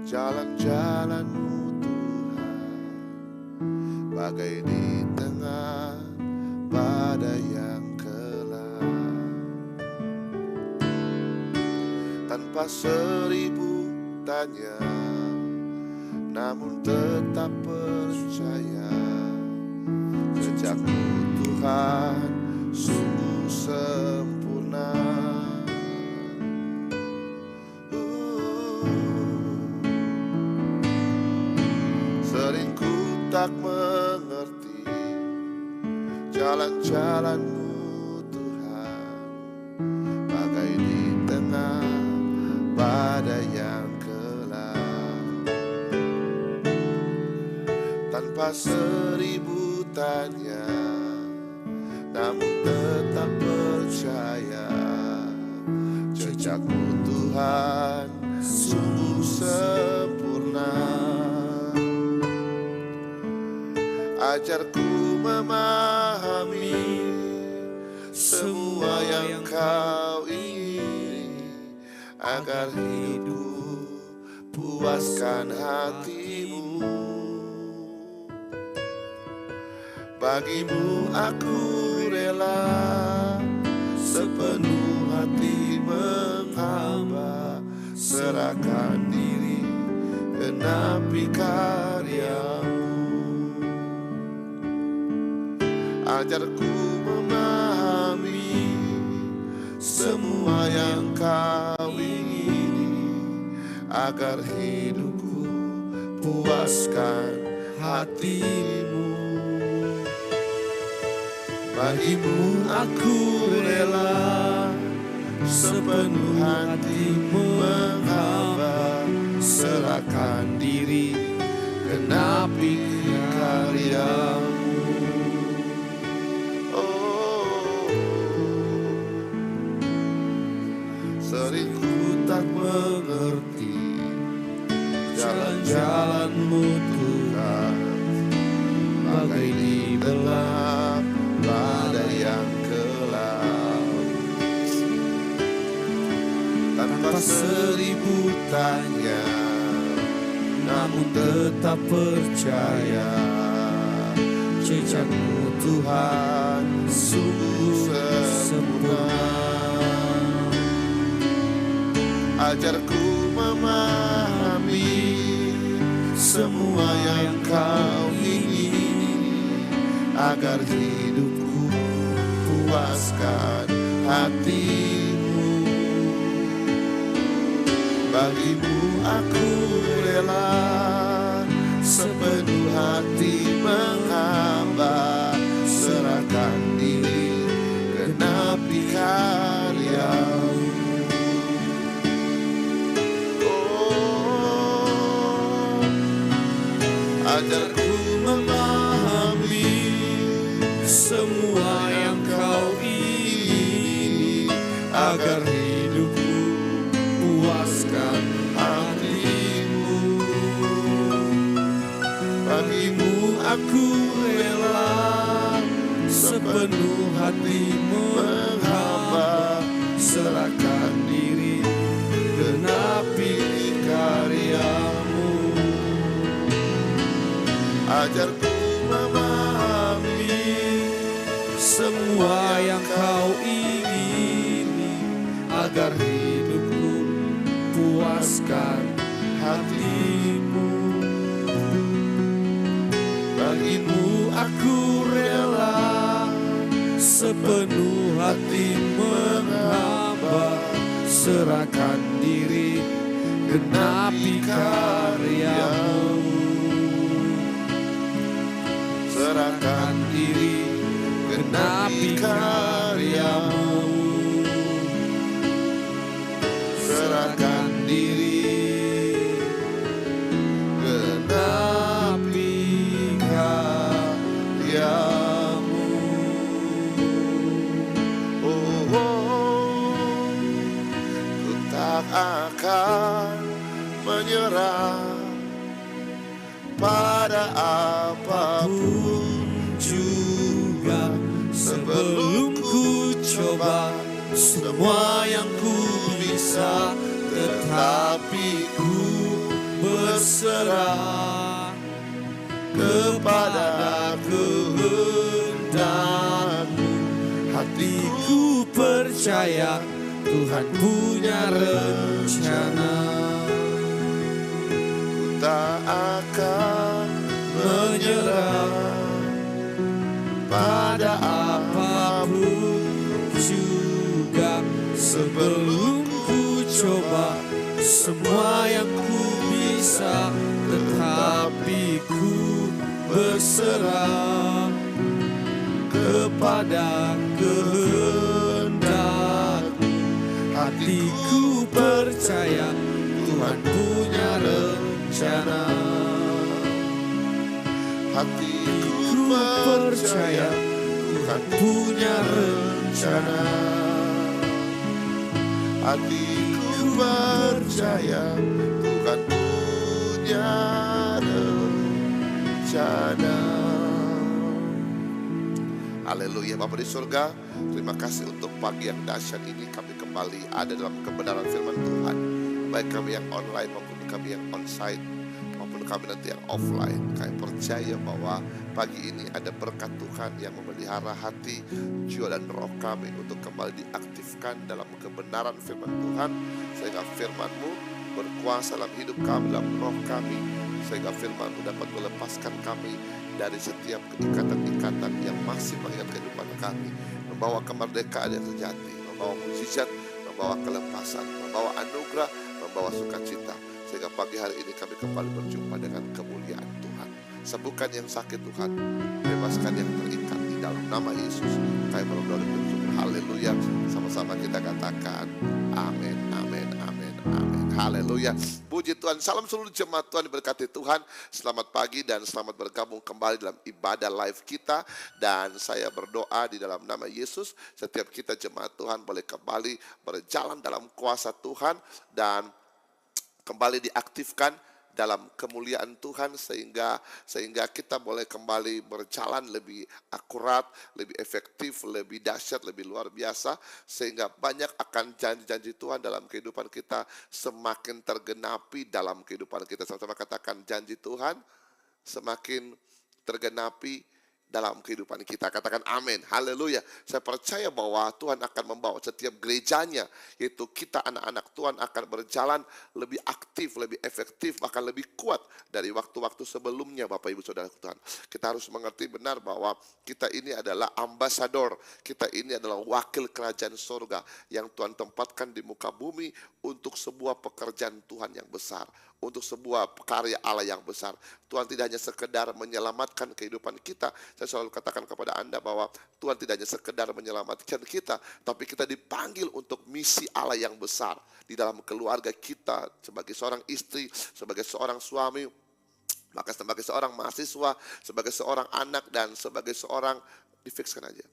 jalan-jalan-Mu Tuhan, bagai di tengah badai yang kelam. Tanpa seribu tanya, namun tetap percaya, jejakmu Tuhan sungguh sempurna. Sering ku tak mengerti jalan-jalan-Mu Tuhan, bagai di tengah badai yang kelam. Tanpa seribu tanya, namun tetap percaya, jejakmu Tuhan sungguh sempurna. Ajarku memahami semua yang Kau ingini, agar hidupku puaskan hati-Mu. Bagi-Mu aku rela sepenuh hati menghamba, serahkan diri genapi karya-Mu. Ajarku memahami semua yang Kau ingini, agar hidupku puaskan hati-Mu. Bagi-Mu aku rela sepenuh hati menghamba, serahkan diri genapi karya-Mu. Sering ku tak mengerti jalan-jalan-Mu Tuhan, bagai di tengah badai yang kelam. Tanpa seribu tanya, namun tetap percaya, jejak-Mu Tuhan sungguh sempurna. Ajarku memahami semua yang Kau ingini, agar hidupku puaskan hati-Mu. Bagi-Mu aku rela sepenuh hati menghamba, serahkan diri genapi karya-Mu. Ajarku memahami semua yang Kau ingini, agar hidupku puaskan hati-Mu. Bagi-Mu aku rela sepenuh hati menghamba, serahkan diri genapi karya-Mu. Ajarku memahami semua yang Kau ingini, agar hidupku puaskan hati-Mu. Bagi-Mu aku rela sepenuh hati menghamba, serahkan diri genapi karya-Mu. Serahkan diri genapi karya-Mu. Serahkan diri genapi karya-Mu. Oh, oh, ku tak akan menyerah pada apapun juga, sebelum ku coba semua yang ku bisa, tetapi ku berserah kepada kehendak-Mu. Hatiku percaya Tuhan punya rencana. Ku tak akan menyerah pada apapun juga, sebelum ku coba semua yang ku bisa, tetapi ku berserah kepada kehendak-Mu. Hatiku percaya Tuhan punya rencana. Hatiku percaya Tuhan punya rencana. Hatiku percaya Tuhan punya rencana. Haleluya. Bapa di surga, terima kasih untuk pagi yang dahsyat ini. Kami kembali ada dalam kebenaran firman Tuhan, baik kami yang online maupun kami yang onsite, maupun kami nanti yang offline. Kami percaya bahwa pagi ini ada berkat Tuhan yang memelihara hati, jiwa dan roh kami untuk kembali diaktifkan dalam kebenaran firman Tuhan, sehingga firman-Mu berkuasa dalam hidup kami, dalam roh kami, sehingga firman-Mu dapat melepaskan kami dari setiap ikatan-ikatan yang masih mengingat kehidupan kami, membawa kemerdekaan yang sejati, membawa mukjizat, membawa kelepasan, membawa anugerah, membawa sukacita, sehingga pagi hari ini kami kembali berjumpa dengan kemuliaan Tuhan. Sembuhkan yang sakit Tuhan, bebaskan yang terikat, di dalam nama Yesus kami berdoa dan bersyukur. Haleluya. Sama-sama kita katakan amin, amin, amin, amin. Haleluya. Puji Tuhan. Salam seluruh jemaat Tuhan, diberkati Tuhan. Selamat pagi dan selamat bergabung kembali dalam ibadah live kita. Dan saya berdoa di dalam nama Yesus, setiap kita jemaat Tuhan boleh kembali berjalan dalam kuasa Tuhan dan kembali diaktifkan dalam kemuliaan Tuhan, sehingga kita boleh kembali berjalan lebih akurat, lebih efektif, lebih dahsyat, lebih luar biasa, sehingga banyak akan janji-janji Tuhan dalam kehidupan kita semakin tergenapi dalam kehidupan kita. Sama-sama katakan, janji Tuhan semakin tergenapi dalam kehidupan kita. Katakan amin. Haleluya. Saya percaya bahwa Tuhan akan membawa setiap gerejanya, yaitu kita anak-anak Tuhan, akan berjalan lebih aktif, lebih efektif, bahkan lebih kuat dari waktu-waktu sebelumnya. Bapak Ibu Saudara Tuhan, kita harus mengerti benar bahwa kita ini adalah ambasador, kita ini adalah wakil kerajaan sorga yang Tuhan tempatkan di muka bumi untuk sebuah pekerjaan Tuhan yang besar, untuk sebuah karya Allah yang besar. Tuhan tidak hanya sekedar menyelamatkan kehidupan kita. Saya selalu katakan kepada Anda bahwa Tuhan tidak hanya sekedar menyelamatkan kita, tapi kita dipanggil untuk misi Allah yang besar di dalam keluarga kita, sebagai seorang istri, sebagai seorang suami, maka sebagai seorang mahasiswa, sebagai seorang anak, dan sebagai seorang, difikskan aja,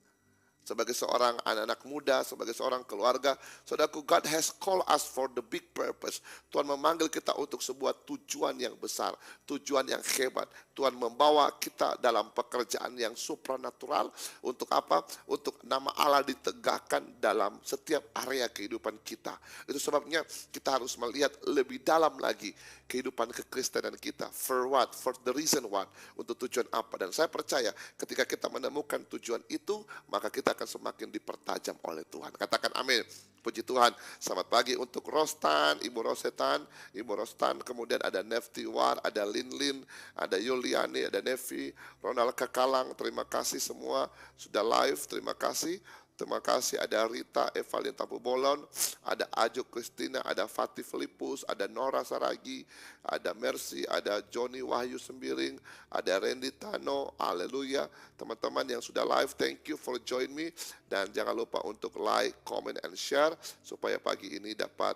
sebagai seorang anak-anak muda, sebagai seorang keluarga. Saudaraku, God has called us for the big purpose. Tuhan memanggil kita untuk sebuah tujuan yang besar, tujuan yang hebat. Tuhan membawa kita dalam pekerjaan yang supranatural. Untuk apa? Untuk nama Allah ditegakkan dalam setiap area kehidupan kita. Itu sebabnya kita harus melihat lebih dalam lagi kehidupan kekristenan kita. For what? For the reason what? Untuk tujuan apa? Dan saya percaya ketika kita menemukan tujuan itu, maka kita akan semakin dipertajam oleh Tuhan. Katakan amin. Puji Tuhan. Selamat pagi untuk Rostan, Ibu Rosetan, Ibu Rostan, kemudian ada Nefti War, ada Lin, ada Yuliani, ada Nevi, Ronald Kakalang. Terima kasih semua sudah live. Terima kasih. Terima kasih, ada Rita Evalin Tapu Bolon, ada Ajo Kristina, ada Fatih Filipus, ada Nora Saragi, ada Mercy, ada Joni Wahyu Sembiring, ada Randy Tano. Haleluya. Teman-teman yang sudah live, thank you for join me. Dan jangan lupa untuk like, comment, and share, supaya pagi ini dapat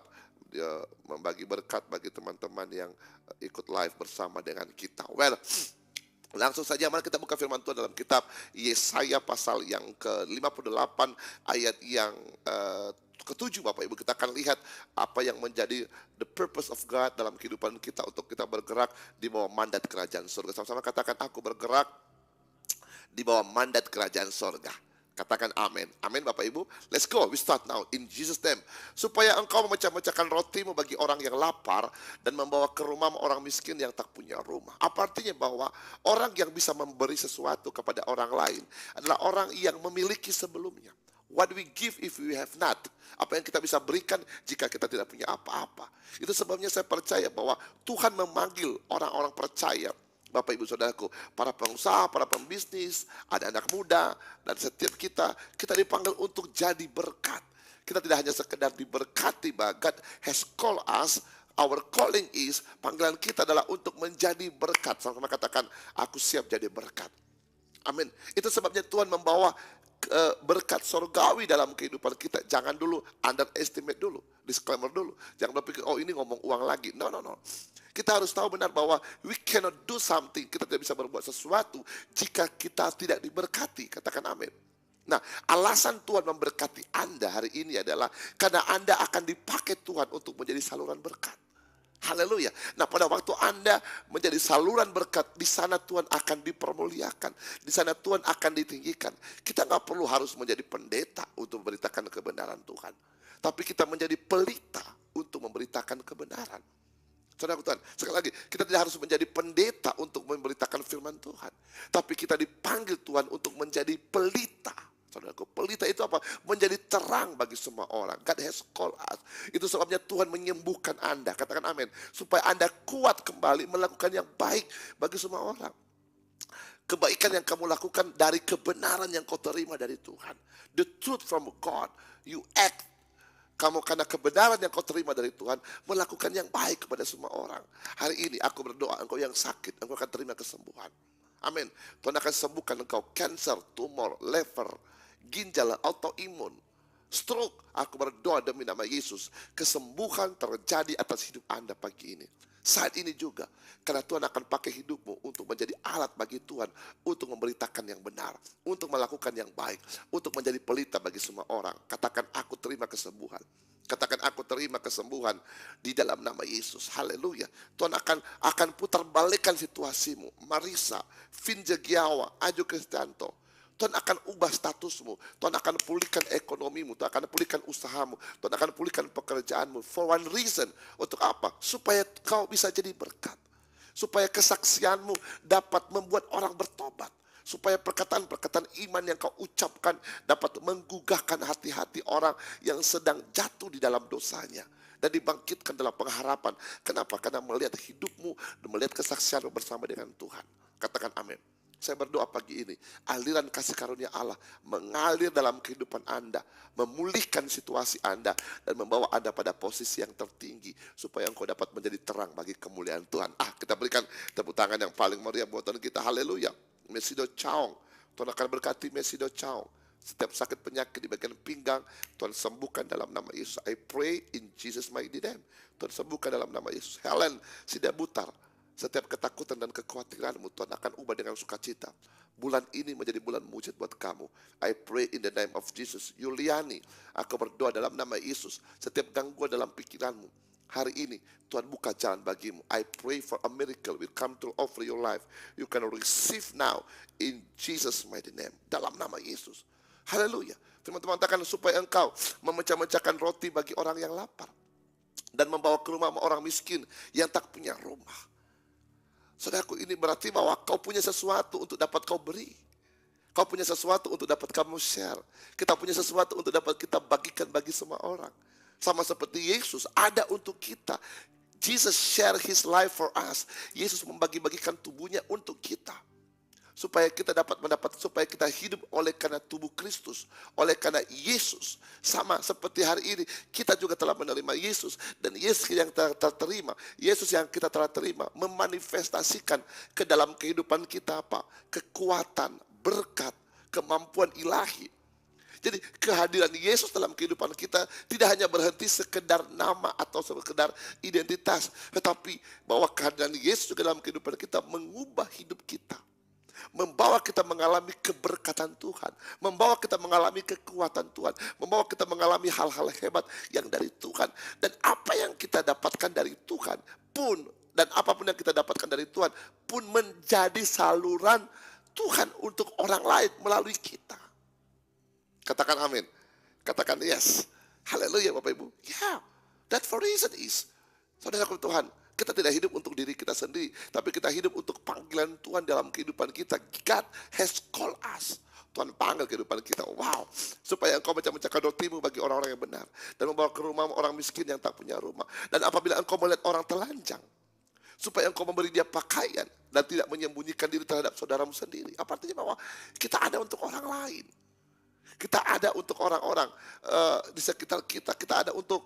membagi berkat bagi teman-teman yang ikut live bersama dengan kita. Well, langsung saja mari kita buka firman Tuhan dalam kitab Yesaya pasal yang ke-58 ayat yang ke-7. Bapak Ibu, kita akan lihat apa yang menjadi the purpose of God dalam kehidupan kita, untuk kita bergerak di bawah mandat kerajaan surga. Sama-sama katakan, aku bergerak di bawah mandat kerajaan surga. Katakan amin. Amin Bapak Ibu. Let's go. We start now in Jesus name. Supaya engkau memecah-mecahkan rotimu bagi orang yang lapar dan membawa ke rumah orang miskin yang tak punya rumah. Apa artinya? Bahwa orang yang bisa memberi sesuatu kepada orang lain adalah orang yang memiliki sebelumnya. What we give if we have not. Apa yang kita bisa berikan jika kita tidak punya apa-apa. Itu sebabnya saya percaya bahwa Tuhan memanggil orang-orang percaya, Bapak Ibu Saudaraku, para pengusaha, para pembisnis, ada anak muda, dan setiap kita dipanggil untuk jadi berkat. Kita tidak hanya sekedar diberkati, but God has called us. Our calling is, panggilan kita adalah untuk menjadi berkat. Sama-sama katakan, aku siap jadi berkat. Amin. Itu sebabnya Tuhan membawa berkat sorgawi dalam kehidupan kita. Jangan dulu underestimate dulu, disclaimer dulu. Jangan berpikir, oh ini ngomong uang lagi. No. Kita harus tahu benar bahwa we cannot do something. Kita tidak bisa berbuat sesuatu jika kita tidak diberkati. Katakan amin. Nah, alasan Tuhan memberkati Anda hari ini adalah karena Anda akan dipakai Tuhan untuk menjadi saluran berkat. Haleluya. Nah, pada waktu Anda menjadi saluran berkat, di sana Tuhan akan dipermuliakan. Di sana Tuhan akan ditinggikan. Kita nggak perlu harus menjadi pendeta untuk memberitakan kebenaran Tuhan. Tapi kita menjadi pelita untuk memberitakan kebenaran. Saudara Tuhan, sekali lagi, kita tidak harus menjadi pendeta untuk memberitakan firman Tuhan. Tapi kita dipanggil Tuhan untuk menjadi pelita. Saudaraku, pelita itu apa? Menjadi terang bagi semua orang. God has called us. Itu sebabnya Tuhan menyembuhkan Anda. Katakan amin. Supaya Anda kuat kembali melakukan yang baik bagi semua orang. Kebaikan yang kamu lakukan dari kebenaran yang kau terima dari Tuhan. The truth from God. You act. Kamu karena kebenaran yang kau terima dari Tuhan, melakukan yang baik kepada semua orang. Hari ini aku berdoa, engkau yang sakit, engkau akan terima kesembuhan. Amin. Tuhan akan sembuhkan engkau cancer, tumor, liver, ginjal, autoimun, stroke. Aku berdoa demi nama Yesus, kesembuhan terjadi atas hidup Anda pagi ini. Saat ini juga, karena Tuhan akan pakai hidupmu untuk menjadi alat bagi Tuhan, untuk memberitakan yang benar, untuk melakukan yang baik, untuk menjadi pelita bagi semua orang. Katakan, aku terima kesembuhan. Katakan, aku terima kesembuhan di dalam nama Yesus. Haleluya. Tuhan akan putar balikan situasimu. Marisa, Vinja Giawa, Ajo Kristianto. Tuhan akan ubah statusmu. Tuhan akan pulihkan ekonomimu. Tuhan akan pulihkan usahamu. Tuhan akan pulihkan pekerjaanmu. For one reason. Untuk apa? Supaya kau bisa jadi berkat. Supaya kesaksianmu dapat membuat orang bertobat. Supaya perkataan-perkataan iman yang kau ucapkan dapat menggugahkan hati-hati orang yang sedang jatuh di dalam dosanya. Dan dibangkitkan dalam pengharapan. Kenapa? Karena melihat hidupmu dan melihat kesaksianmu bersama dengan Tuhan. Katakan amin. Saya berdoa pagi ini, aliran kasih karunia Allah mengalir dalam kehidupan Anda, memulihkan situasi Anda, dan membawa Anda pada posisi yang tertinggi, supaya engkau dapat menjadi terang bagi kemuliaan Tuhan. Kita berikan tepuk tangan yang paling meriah buat Tuhan kita, haleluya. Mesido Chaung, Tuhan akan berkati Mesido Chaung. Setiap sakit penyakit di bagian pinggang, Tuhan sembuhkan dalam nama Yesus. I pray in Jesus mighty name. Tuhan sembuhkan dalam nama Yesus. Helen Sidabutar, setiap ketakutan dan kekhawatiranmu Tuhan akan ubah dengan sukacita. Bulan ini menjadi bulan mujizat buat kamu. I pray in the name of Jesus. Yuliani, aku berdoa dalam nama Yesus. Setiap gangguan dalam pikiranmu, hari ini Tuhan buka jalan bagimu. I pray for a miracle will come through over your life. You can receive now in Jesus mighty name. Dalam nama Yesus. Haleluya. Teman-teman katakan, supaya engkau memecah-mecahkan roti bagi orang yang lapar. Dan membawa ke rumah orang miskin yang tak punya rumah. Saudaraku, ini berarti bahwa kau punya sesuatu untuk dapat kau beri. Kau punya sesuatu untuk dapat kamu share. Kita punya sesuatu untuk dapat kita bagikan bagi semua orang. Sama seperti Yesus, ada untuk kita. Jesus share his life for us. Yesus membagi-bagikan tubuhnya untuk kita. Supaya kita dapat supaya kita hidup oleh karena tubuh Kristus, oleh karena Yesus. Sama seperti hari ini, kita juga telah menerima Yesus. Dan Yesus yang terima, Yesus yang kita telah terima, memanifestasikan ke dalam kehidupan kita apa? Kekuatan, berkat, kemampuan ilahi. Jadi kehadiran Yesus dalam kehidupan kita tidak hanya berhenti sekedar nama atau sekedar identitas. Tetapi bahwa kehadiran Yesus juga dalam kehidupan kita mengubah hidup kita. Membawa kita mengalami keberkatan Tuhan, membawa kita mengalami kekuatan Tuhan, membawa kita mengalami hal-hal hebat yang dari Tuhan. Dan apa yang kita dapatkan dari Tuhan pun, dan apapun yang kita dapatkan dari Tuhan pun menjadi saluran Tuhan untuk orang lain melalui kita. Katakan amin. Katakan yes. Haleluya Bapak Ibu. Yeah, that for reason is. Saudara Tuhan, kita tidak hidup untuk diri kita sendiri, tapi kita hidup untuk panggilan Tuhan dalam kehidupan kita. God has called us. Tuhan panggil kehidupan kita. Wow. Supaya engkau memecahkan rotimu bagi orang-orang yang benar. Dan membawa ke rumah orang miskin yang tak punya rumah. Dan apabila engkau melihat orang telanjang, supaya engkau memberi dia pakaian dan tidak menyembunyikan diri terhadap saudaramu sendiri. Apa artinya? Bahwa kita ada untuk orang lain. Kita ada untuk orang-orang di sekitar kita. Kita ada untuk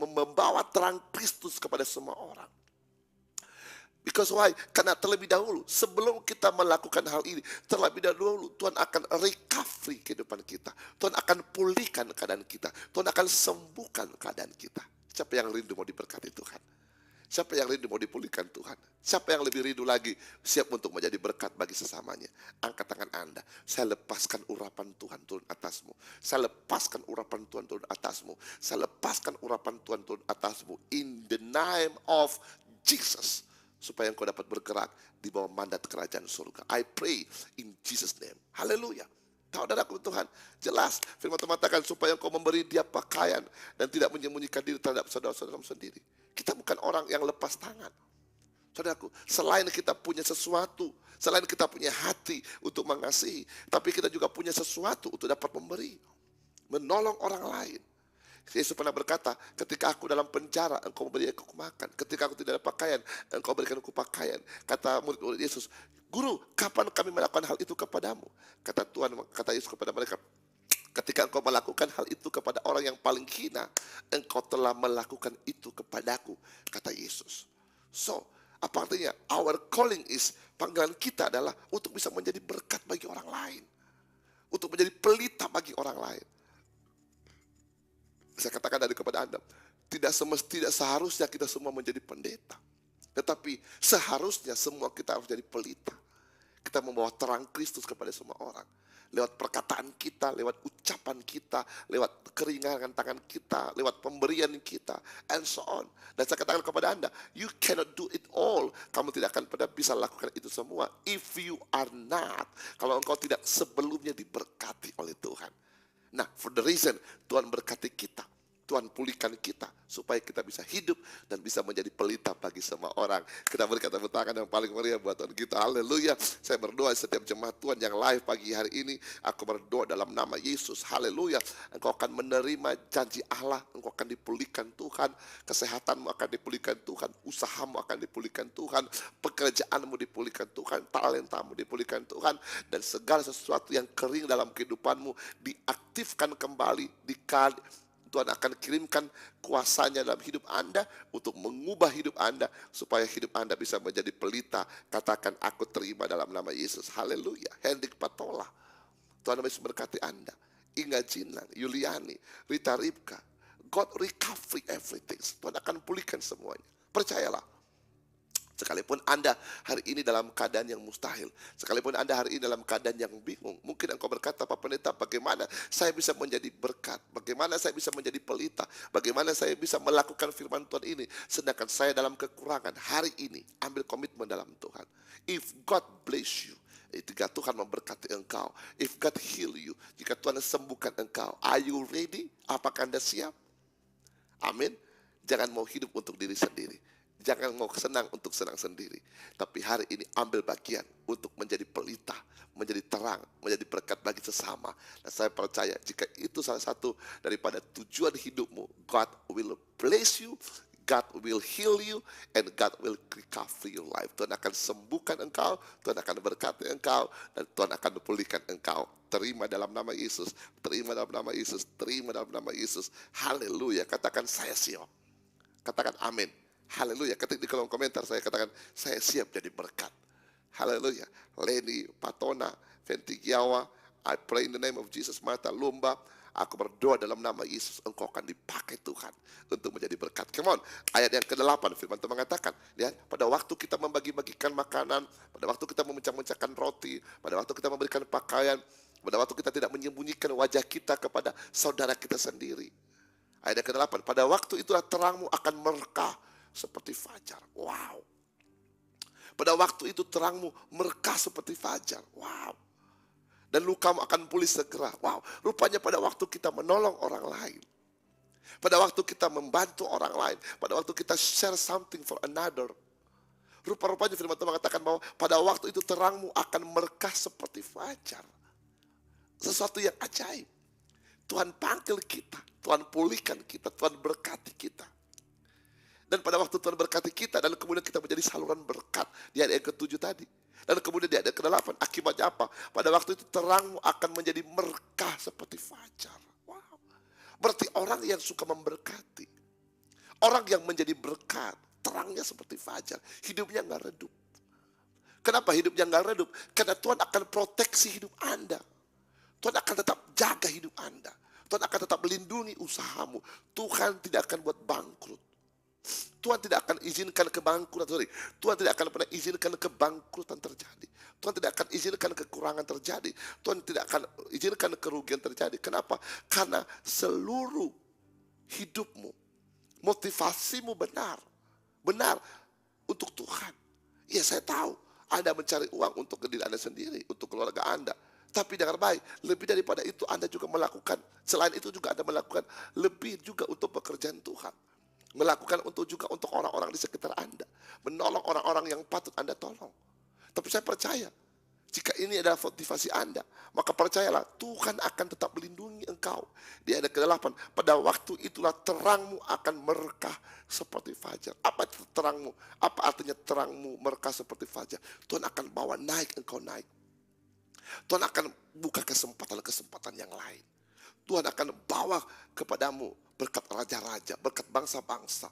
membawa terang Kristus kepada semua orang. Because why? Karena terlebih dahulu, sebelum kita melakukan hal ini, terlebih dahulu Tuhan akan recovery kehidupan kita. Tuhan akan pulihkan keadaan kita. Tuhan akan sembuhkan keadaan kita. Siapa yang rindu mau diberkati Tuhan? Siapa yang rindu mau dipulihkan Tuhan? Siapa yang lebih rindu lagi siap untuk menjadi berkat bagi sesamanya? Angkat tangan Anda. Saya lepaskan urapan Tuhan turun atasmu. Saya lepaskan urapan Tuhan turun atasmu. Saya lepaskan urapan Tuhan turun atasmu. In the name of Jesus. Supaya engkau dapat bergerak di bawah mandat kerajaan surga. I pray in Jesus name. Haleluya. Saudaraku Tuhan, jelas firman Tuhan mengatakan supaya engkau memberi dia pakaian dan tidak menyembunyikan diri terhadap saudara-saudaramu sendiri. Kita bukan orang yang lepas tangan. Saudaraku, selain kita punya sesuatu, selain kita punya hati untuk mengasihi, tapi kita juga punya sesuatu untuk dapat memberi, menolong orang lain. Yesus pernah berkata, ketika aku dalam penjara, engkau memberi aku makan. Ketika aku tidak ada pakaian, engkau berikan aku pakaian. Kata murid-murid Yesus, Guru, kapan kami melakukan hal itu kepadamu? Kata Yesus kepada mereka, ketika engkau melakukan hal itu kepada orang yang paling hina, engkau telah melakukan itu kepadaku, kata Yesus. So, apa artinya? Our calling is, panggilan kita adalah untuk bisa menjadi berkat bagi orang lain. Untuk menjadi pelita bagi orang lain. Saya katakan dari kepada Anda, tidak seharusnya kita semua menjadi pendeta. Tetapi seharusnya semua kita harus jadi pelita. Kita membawa terang Kristus kepada semua orang. Lewat perkataan kita, lewat ucapan kita, lewat keringanan tangan kita, lewat pemberian kita, and so on. Dan saya katakan kepada Anda, you cannot do it all. Kamu tidak akan pernah bisa lakukan itu semua if you are not. Kalau engkau tidak sebelumnya diberkati oleh Tuhan. Nah, for the reason Tuhan berkati kita, Tuhan pulihkan kita supaya kita bisa hidup dan bisa menjadi pelita bagi semua orang. Kita berikan tepuk tangan yang paling meriah buat Tuhan kita. Haleluya. Saya berdoa setiap jemaat Tuhan yang live pagi hari ini, aku berdoa dalam nama Yesus. Haleluya. Engkau akan menerima janji Allah, engkau akan dipulihkan Tuhan, kesehatanmu akan dipulihkan Tuhan, usahamu akan dipulihkan Tuhan, pekerjaanmu dipulihkan Tuhan, talentamu dipulihkan Tuhan, dan segala sesuatu yang kering dalam kehidupanmu diaktifkan kembali, Tuhan akan kirimkan kuasanya dalam hidup Anda untuk mengubah hidup Anda supaya hidup Anda bisa menjadi pelita. Katakan, aku terima dalam nama Yesus. Haleluya. Hendik Patola, Tuhan Yesus berkati Anda. Inga Jinang, Yuliani, Rita Ribka, God recovery everything. Tuhan akan pulihkan semuanya. Percayalah. Sekalipun Anda hari ini dalam keadaan yang mustahil, sekalipun Anda hari ini dalam keadaan yang bingung, mungkin engkau berkata, Pak Pendeta, bagaimana saya bisa menjadi berkat, bagaimana saya bisa menjadi pelita, bagaimana saya bisa melakukan firman Tuhan ini, sedangkan saya dalam kekurangan. Hari ini ambil komitmen dalam Tuhan. If God bless you, jika Tuhan memberkati engkau, if God heal you, jika Tuhan sembuhkan engkau, are you ready? Apakah Anda siap? Amin. Jangan mau hidup untuk diri sendiri. Jangan mau senang untuk senang sendiri. Tapi hari ini ambil bagian untuk menjadi pelita, menjadi terang, menjadi berkat bagi sesama. Dan saya percaya jika itu salah satu daripada tujuan hidupmu, God will bless you, God will heal you, and God will recover your life. Tuhan akan sembuhkan engkau, Tuhan akan berkati engkau, dan Tuhan akan pulihkan engkau. Terima dalam nama Yesus, terima dalam nama Yesus, terima dalam nama Yesus. Haleluya. Katakan, saya siap. Katakan amin. Haleluya. Ketik di kolom komentar saya katakan, saya siap jadi berkat. Haleluya. Leni, Patona, Ventigiawa, I pray in the name of Jesus. Marta Lumba, aku berdoa dalam nama Yesus, engkau akan dipakai Tuhan untuk menjadi berkat. Come on. Ayat yang ke-8 firman Tuhan mengatakan, lihat, pada waktu kita membagi-bagikan makanan, pada waktu kita memecah-mecahkan roti, pada waktu kita memberikan pakaian, pada waktu kita tidak menyembunyikan wajah kita kepada saudara kita sendiri. Ayat yang ke-8, pada waktu itulah terangmu akan merkah seperti fajar. Wow. Pada waktu itu terangmu merkah seperti fajar. Wow. dan lukamu akan pulih segera. Wow, rupanya pada waktu kita menolong orang lain, pada waktu kita membantu orang lain, pada waktu kita share something for another, rupa-rupanya firman Tuhan mengatakan bahwa pada waktu itu terangmu akan merkah seperti fajar. Sesuatu yang ajaib. Tuhan panggil kita, Tuhan pulihkan kita, Tuhan berkati kita. Dan pada waktu Tuhan berkati kita, dan kemudian kita menjadi saluran berkat. Di ayat yang ke-7 tadi. Dan kemudian di ayat yang ke-8, akibatnya apa? Pada waktu itu terangmu akan menjadi merkah seperti fajar. Wow. Berarti orang yang suka memberkati, orang yang menjadi berkat, terangnya seperti fajar. Hidupnya gak redup. Kenapa hidupnya gak redup? Karena Tuhan akan proteksi hidup Anda. Tuhan akan tetap jaga hidup Anda. Tuhan akan tetap melindungi usahamu. Tuhan tidak akan buat bangkrut. Tuhan tidak akan izinkan kebangkrutan. Tuhan tidak akan pernah izinkan kebangkrutan terjadi. Tuhan tidak akan izinkan kekurangan terjadi. Tuhan tidak akan izinkan kerugian terjadi. Kenapa? Karena seluruh hidupmu, motivasimu benar. Benar untuk Tuhan. Ya, saya tahu Anda mencari uang untuk diri Anda sendiri, untuk keluarga Anda. Tapi dengar baik, lebih daripada itu Anda juga melakukan, selain itu juga Anda melakukan lebih juga untuk pekerjaan Tuhan. Melakukan juga untuk orang-orang di sekitar Anda. Menolong orang-orang yang patut Anda tolong. Tapi saya percaya, jika ini adalah motivasi Anda, maka percayalah Tuhan akan tetap melindungi engkau. Di ayat ke-8, pada waktu itulah terangmu akan merkah seperti fajar. Apa itu terangmu? Apa artinya terangmu merkah seperti fajar? Tuhan akan bawa naik, engkau naik. Tuhan akan buka kesempatan-kesempatan yang lain. Tuhan akan bawa kepadamu berkat raja-raja, berkat bangsa-bangsa.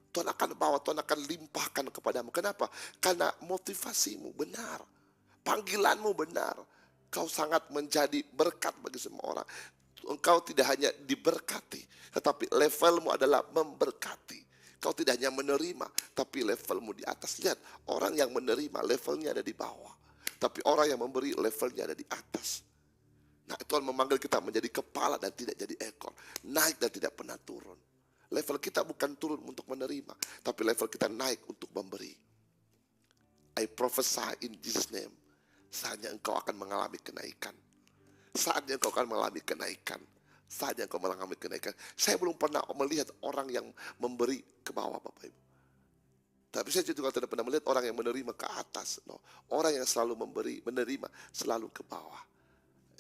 Tuhan akan bawa, Tuhan akan limpahkan kepadamu. Kenapa? Karena motivasimu benar. Panggilanmu benar. Kau sangat menjadi berkat bagi semua orang. Engkau tidak hanya diberkati, tetapi levelmu adalah memberkati. Kau tidak hanya menerima, tapi levelmu di atas. Lihat, orang yang menerima levelnya ada di bawah. Tapi orang yang memberi levelnya ada di atas. Nah, Tuhan memanggil kita menjadi kepala dan tidak jadi ekor. Naik dan tidak pernah turun. Level kita bukan turun untuk menerima, tapi level kita naik untuk memberi. I prophesy in Jesus' name. Saatnya engkau akan mengalami kenaikan. Saatnya engkau akan mengalami kenaikan. Saatnya engkau mengalami kenaikan. Saya belum pernah melihat orang yang memberi ke bawah, Bapak Ibu. Tapi saya juga tidak pernah melihat orang yang menerima ke atas. No. Orang yang selalu menerima selalu ke bawah.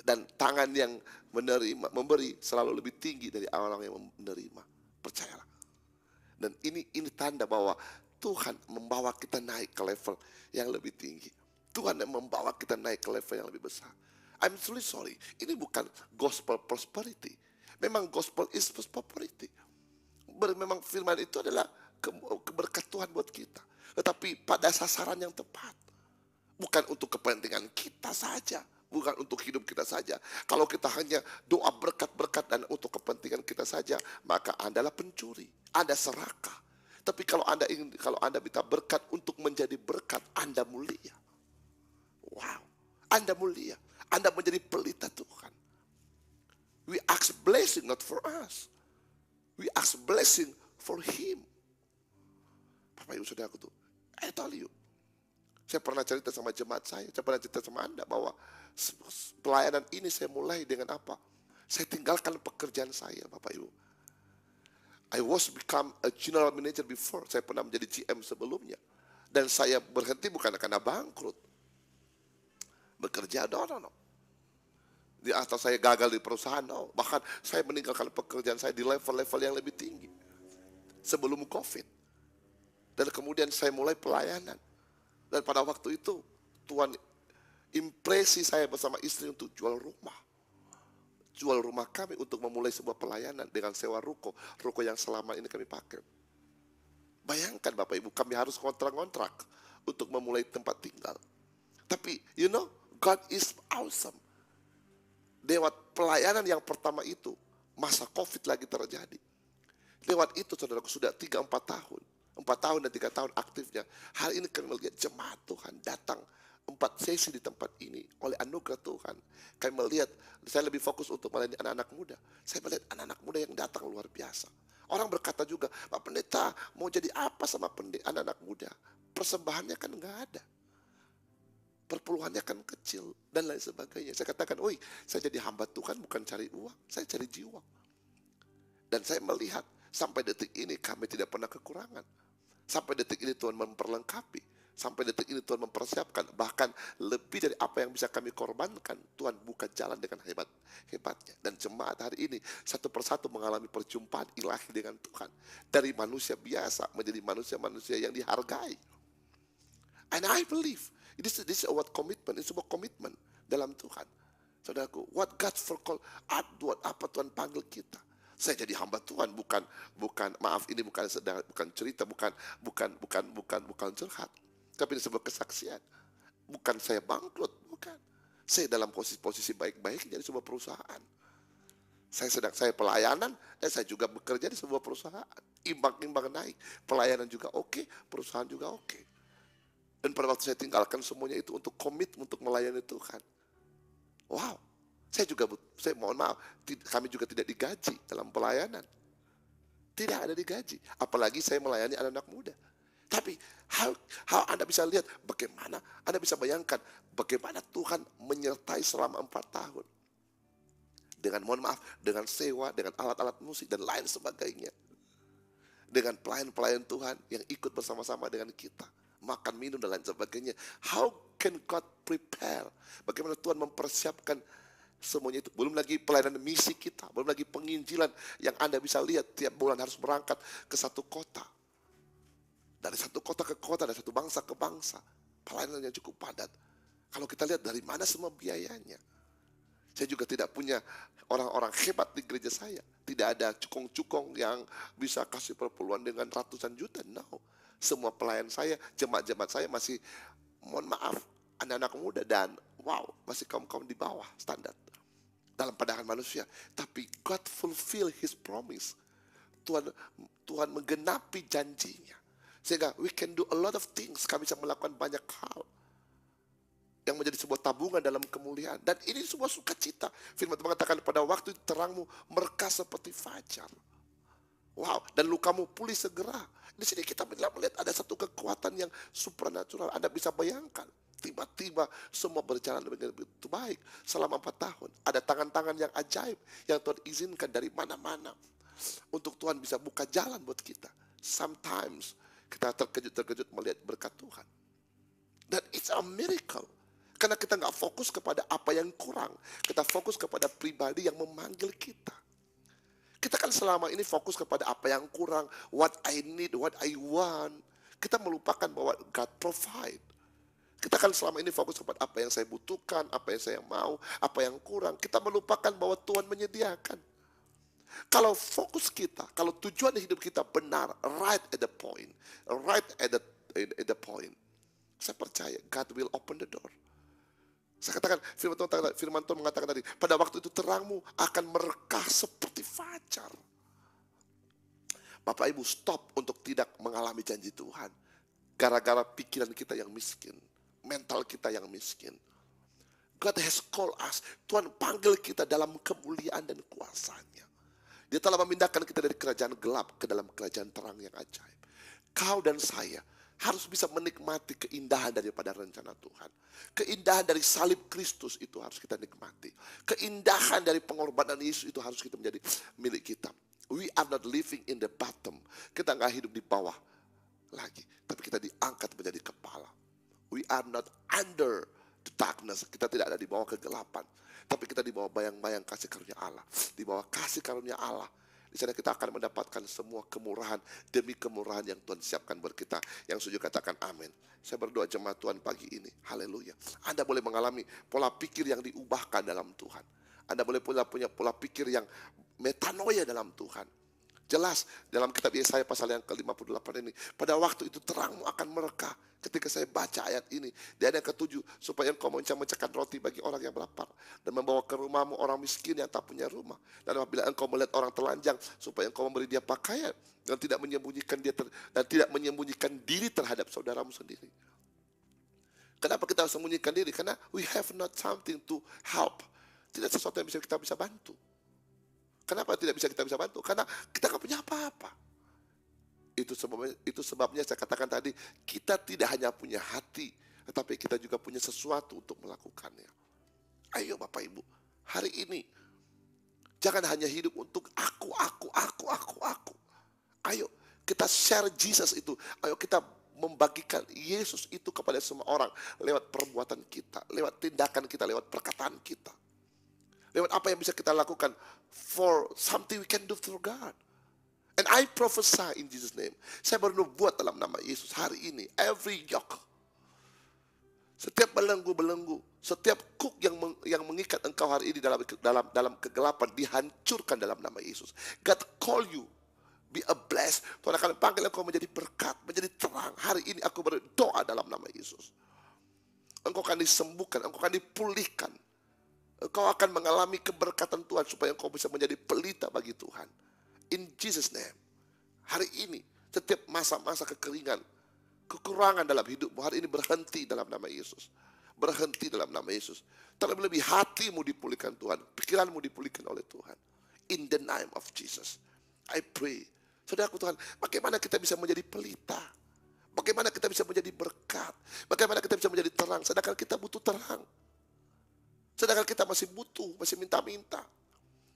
Dan tangan yang memberi selalu lebih tinggi dari orang yang menerima. Percayalah. Dan ini tanda bahwa Tuhan membawa kita naik ke level yang lebih tinggi. Tuhan yang membawa kita naik ke level yang lebih besar. I'm truly sorry. Ini bukan gospel prosperity. Memang gospel is prosperity. Memang firman itu adalah keberkat Tuhan buat kita. Tetapi pada sasaran yang tepat. Bukan untuk kepentingan kita saja. Bukan untuk hidup kita saja. Kalau kita hanya doa berkat-berkat dan untuk kepentingan kita saja, maka Anda adalah pencuri. Anda serakah. Tapi kalau Anda minta berkat untuk menjadi berkat, Anda mulia. Wow. Anda mulia. Anda menjadi pelita Tuhan. We ask blessing not for us. We ask blessing for Him. Bapak Ibu Saudaraku tuh, I tell you. Saya pernah cerita sama jemaat saya pernah cerita sama Anda bahwa pelayanan ini saya mulai dengan apa? Saya tinggalkan pekerjaan saya, Bapak Ibu. I was become a general manager before. Saya pernah menjadi GM sebelumnya. Dan saya berhenti bukan karena bangkrut. Bekerja, no. Di atas saya gagal di perusahaan, no. Bahkan saya meninggalkan pekerjaan saya di level-level yang lebih tinggi. Sebelum COVID. Dan kemudian saya mulai pelayanan. Dan pada waktu itu Tuhan impresi saya bersama istri untuk jual rumah. Jual rumah kami untuk memulai sebuah pelayanan dengan sewa ruko. Ruko yang selama ini kami pakai. Bayangkan Bapak Ibu, kami harus kontrak-kontrak untuk memulai tempat tinggal. Tapi God is awesome. Lewat pelayanan yang pertama itu, masa COVID lagi terjadi. Lewat itu saudaraku sudah 3-4 tahun. 4 tahun dan 3 tahun aktifnya. Hari ini kami melihat jemaat Tuhan datang 4 sesi di tempat ini oleh anugerah Tuhan. Kami melihat, saya lebih fokus untuk melayani anak-anak muda. Saya melihat anak-anak muda yang datang luar biasa. Orang berkata juga, Pak Pendeta mau jadi apa sama anak-anak muda? Persembahannya kan nggak ada. perpuluhannya kan kecil, dan lain sebagainya. Saya katakan, oi, saya jadi hamba Tuhan bukan cari uang, saya cari jiwa. Dan saya melihat sampai detik ini kami tidak pernah kekurangan. Sampai detik ini Tuhan memperlengkapi. Sampai detik ini Tuhan mempersiapkan. Bahkan lebih dari apa yang bisa kami korbankan, Tuhan buka jalan dengan hebatnya. Dan jemaat hari ini satu persatu mengalami perjumpaan ilahi dengan Tuhan. Dari manusia biasa menjadi manusia-manusia yang dihargai. And I believe this is what commitment, itu sebuah komitmen dalam Tuhan. Saudaraku, what God for call, apa Tuhan panggil kita. Saya jadi hamba Tuhan, bukan maaf, ini bukan cerita, bukan curhat, tapi ini sebuah kesaksian. Bukan saya bangkrut, bukan. Saya dalam posisi baik-baik jadi sebuah perusahaan. Saya pelayanan dan saya juga bekerja di sebuah perusahaan. Imbang-imbang naik, pelayanan juga oke, perusahaan juga oke. Dan pada waktu saya tinggalkan semuanya itu untuk komit untuk melayani Tuhan. Wow, saya mohon maaf, kami juga tidak digaji dalam pelayanan. Tidak ada digaji, apalagi saya melayani anak-anak muda. Tapi how Anda bisa lihat bagaimana, Anda bisa bayangkan bagaimana Tuhan menyertai selama 4 tahun. Dengan mohon maaf, dengan sewa, dengan alat-alat musik dan lain sebagainya. Dengan pelayan-pelayan Tuhan yang ikut bersama-sama dengan kita. Makan, minum, dan lain sebagainya. How can God prepare? Bagaimana Tuhan mempersiapkan semuanya itu. Belum lagi pelayanan misi kita. Belum lagi penginjilan yang Anda bisa lihat tiap bulan harus berangkat ke satu kota. Dari satu kota ke kota, dari satu bangsa ke bangsa. Pelayanan yang cukup padat. Kalau kita lihat dari mana semua biayanya. Saya juga tidak punya orang-orang hebat di gereja saya. Tidak ada cukong-cukong yang bisa kasih perpuluhan dengan ratusan juta. No. Semua pelayan saya, jemaat-jemaat saya masih, mohon maaf, anak-anak muda dan wow, masih kaum-kaum di bawah standar dalam pandangan manusia. Tapi God fulfill His promise. Tuhan menggenapi janjinya. Sehingga we can do a lot of things. Kami bisa melakukan banyak hal yang menjadi sebuah tabungan dalam kemuliaan. Dan ini sebuah sukacita. Firman Tuhan mengatakan pada waktu itu terangmu mereka seperti fajar. Wow, dan lukamu pulih segera. Di sini kita melihat ada satu kekuatan yang supranatural. Anda bisa bayangkan, tiba-tiba semua berjalan begitu baik selama 4 tahun. Ada tangan-tangan yang ajaib yang Tuhan izinkan dari mana-mana untuk Tuhan bisa buka jalan buat kita. Sometimes kita terkejut-terkejut melihat berkat Tuhan. Dan it's a miracle. Karena kita nggak fokus kepada apa yang kurang. Kita fokus kepada pribadi yang memanggil kita. Kita kan selama ini fokus kepada apa yang kurang, what I need, what I want. Kita melupakan bahwa God provide. Kita kan selama ini fokus kepada apa yang saya butuhkan, apa yang saya mau, apa yang kurang. Kita melupakan bahwa Tuhan menyediakan. Kalau fokus kita, kalau tujuan hidup kita benar, right at the point, saya percaya God will open the door. Saya katakan, firman Tuhan mengatakan tadi, pada waktu itu terangmu akan merekah seperti fajar. Bapak Ibu, stop untuk tidak mengalami janji Tuhan. Gara-gara pikiran kita yang miskin, mental kita yang miskin. God has called us. Tuhan panggil kita dalam kemuliaan dan kuasanya. Dia telah memindahkan kita dari kerajaan gelap ke dalam kerajaan terang yang ajaib. Kau dan saya harus bisa menikmati keindahan daripada rencana Tuhan. Keindahan dari salib Kristus itu harus kita nikmati. Keindahan dari pengorbanan Yesus itu harus kita menjadi milik kita. We are not living in the bottom. Kita nggak hidup di bawah lagi. Tapi kita diangkat menjadi kepala. We are not under the darkness. Kita tidak ada di bawah kegelapan. Tapi kita di bawah bayang-bayang kasih karunia Allah. Di bawah kasih karunia Allah. Di sana kita akan mendapatkan semua kemurahan demi kemurahan yang Tuhan siapkan buat kita. Yang setuju katakan amin. Saya berdoa jemaat Tuhan pagi ini. Haleluya. Anda boleh mengalami pola pikir yang diubahkan dalam Tuhan. Anda boleh punya pola pikir yang metanoia dalam Tuhan. Jelas dalam kitab Yesaya pasal yang ke-58 ini. Pada waktu itu terangmu akan merekah. Ketika saya baca ayat ini. Di ayat yang ke-7. Supaya engkau mencahkan roti bagi orang yang lapar. Dan membawa ke rumahmu orang miskin yang tak punya rumah. Dan apabila engkau melihat orang telanjang. Supaya engkau memberi dia pakaian. Dan tidak menyembunyikan diri terhadap saudaramu sendiri. Kenapa kita harus sembunyikan diri? Karena we have not something to help. Tidak sesuatu yang kita bisa bantu. Kenapa tidak bisa kita bantu? Karena kita nggak punya apa-apa. Itu sebabnya saya katakan tadi, kita tidak hanya punya hati tetapi kita juga punya sesuatu untuk melakukannya. Ayo Bapak Ibu, hari ini jangan hanya hidup untuk aku. Ayo kita share Jesus itu. Ayo kita membagikan Yesus itu kepada semua orang lewat perbuatan kita, lewat tindakan kita, lewat perkataan kita. Lewat apa yang bisa kita lakukan for something we can do for God. And I prophesy in Jesus name. Saya bernubuat dalam nama Yesus hari ini. Every yoke, setiap belenggu, setiap kuk yang mengikat engkau hari ini dalam kegelapan dihancurkan dalam nama Yesus. God call you, be a blessed. Tuhan akan panggil engkau menjadi berkat, menjadi terang. Hari ini aku berdoa dalam nama Yesus. Engkau akan disembuhkan, engkau akan dipulihkan. Engkau akan mengalami keberkatan Tuhan supaya engkau bisa menjadi pelita bagi Tuhan. In Jesus name. Hari ini setiap masa-masa kekeringan, kekurangan dalam hidupmu hari ini berhenti dalam nama Yesus. Berhenti dalam nama Yesus. Terlebih-lebih hatimu dipulihkan Tuhan, pikiranmu dipulihkan oleh Tuhan. In the name of Jesus, I pray. Saudaraku Tuhan, bagaimana kita bisa menjadi pelita? Bagaimana kita bisa menjadi berkat? Bagaimana kita bisa menjadi terang? Sedangkan kita butuh terang. Sedangkan kita masih butuh, masih minta-minta.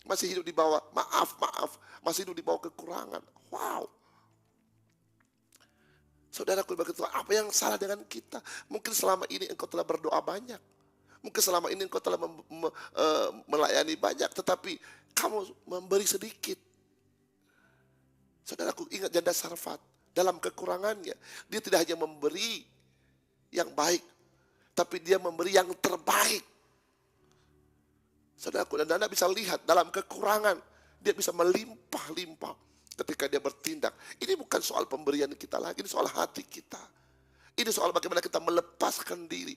Masih hidup di bawah maaf, masih hidup di bawah kekurangan. Wow. Saudaraku begitu, apa yang salah dengan kita? Mungkin selama ini engkau telah berdoa banyak. Mungkin selama ini engkau telah melayani banyak, tetapi kamu memberi sedikit. Saudaraku ingat janda Sarfat, dalam kekurangannya, dia tidak hanya memberi yang baik, tapi dia memberi yang terbaik. Saudaraku, dan Anda bisa lihat dalam kekurangan, dia bisa melimpah-limpah ketika dia bertindak. Ini bukan soal pemberian kita lagi, ini soal hati kita. Ini soal bagaimana kita melepaskan diri.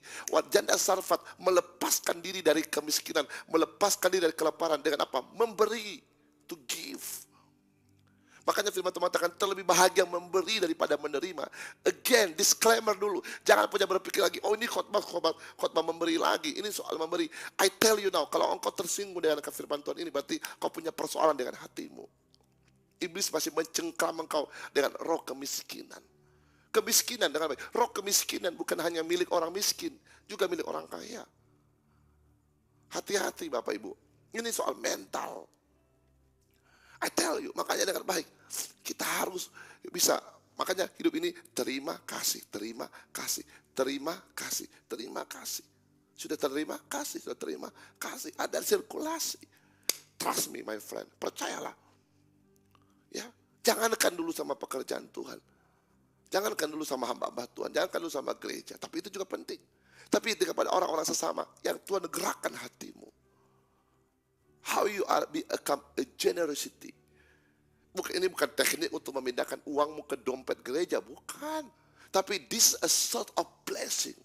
Janda Sarfat melepaskan diri dari kemiskinan, melepaskan diri dari kelaparan dengan apa? Memberi, to give. Makanya firman Tuhan mengatakan terlebih bahagia memberi daripada menerima. Again, disclaimer dulu. Jangan punya berpikir lagi, oh ini khotbah memberi lagi. Ini soal memberi. I tell you now, kalau engkau tersinggung dengan firman Tuhan ini, berarti kau punya persoalan dengan hatimu. Iblis masih mencengkram engkau dengan roh kemiskinan. Kemiskinan dengan baik. Roh kemiskinan bukan hanya milik orang miskin, juga milik orang kaya. Hati-hati Bapak Ibu. Ini soal mental. I tell you, makanya dengan baik kita harus bisa, makanya hidup ini terima kasih. Sudah terima kasih, ada sirkulasi. Trust me my friend, percayalah. Ya, jangankan dulu sama pekerjaan Tuhan, jangankan dulu sama hamba-hamba Tuhan, jangankan dulu sama gereja, tapi itu juga penting. Tapi kepada orang-orang sesama yang Tuhan gerakkan hatimu. How you are become a generosity. Ini bukan teknik untuk memindahkan uangmu ke dompet gereja, bukan. Tapi this is a sort of blessing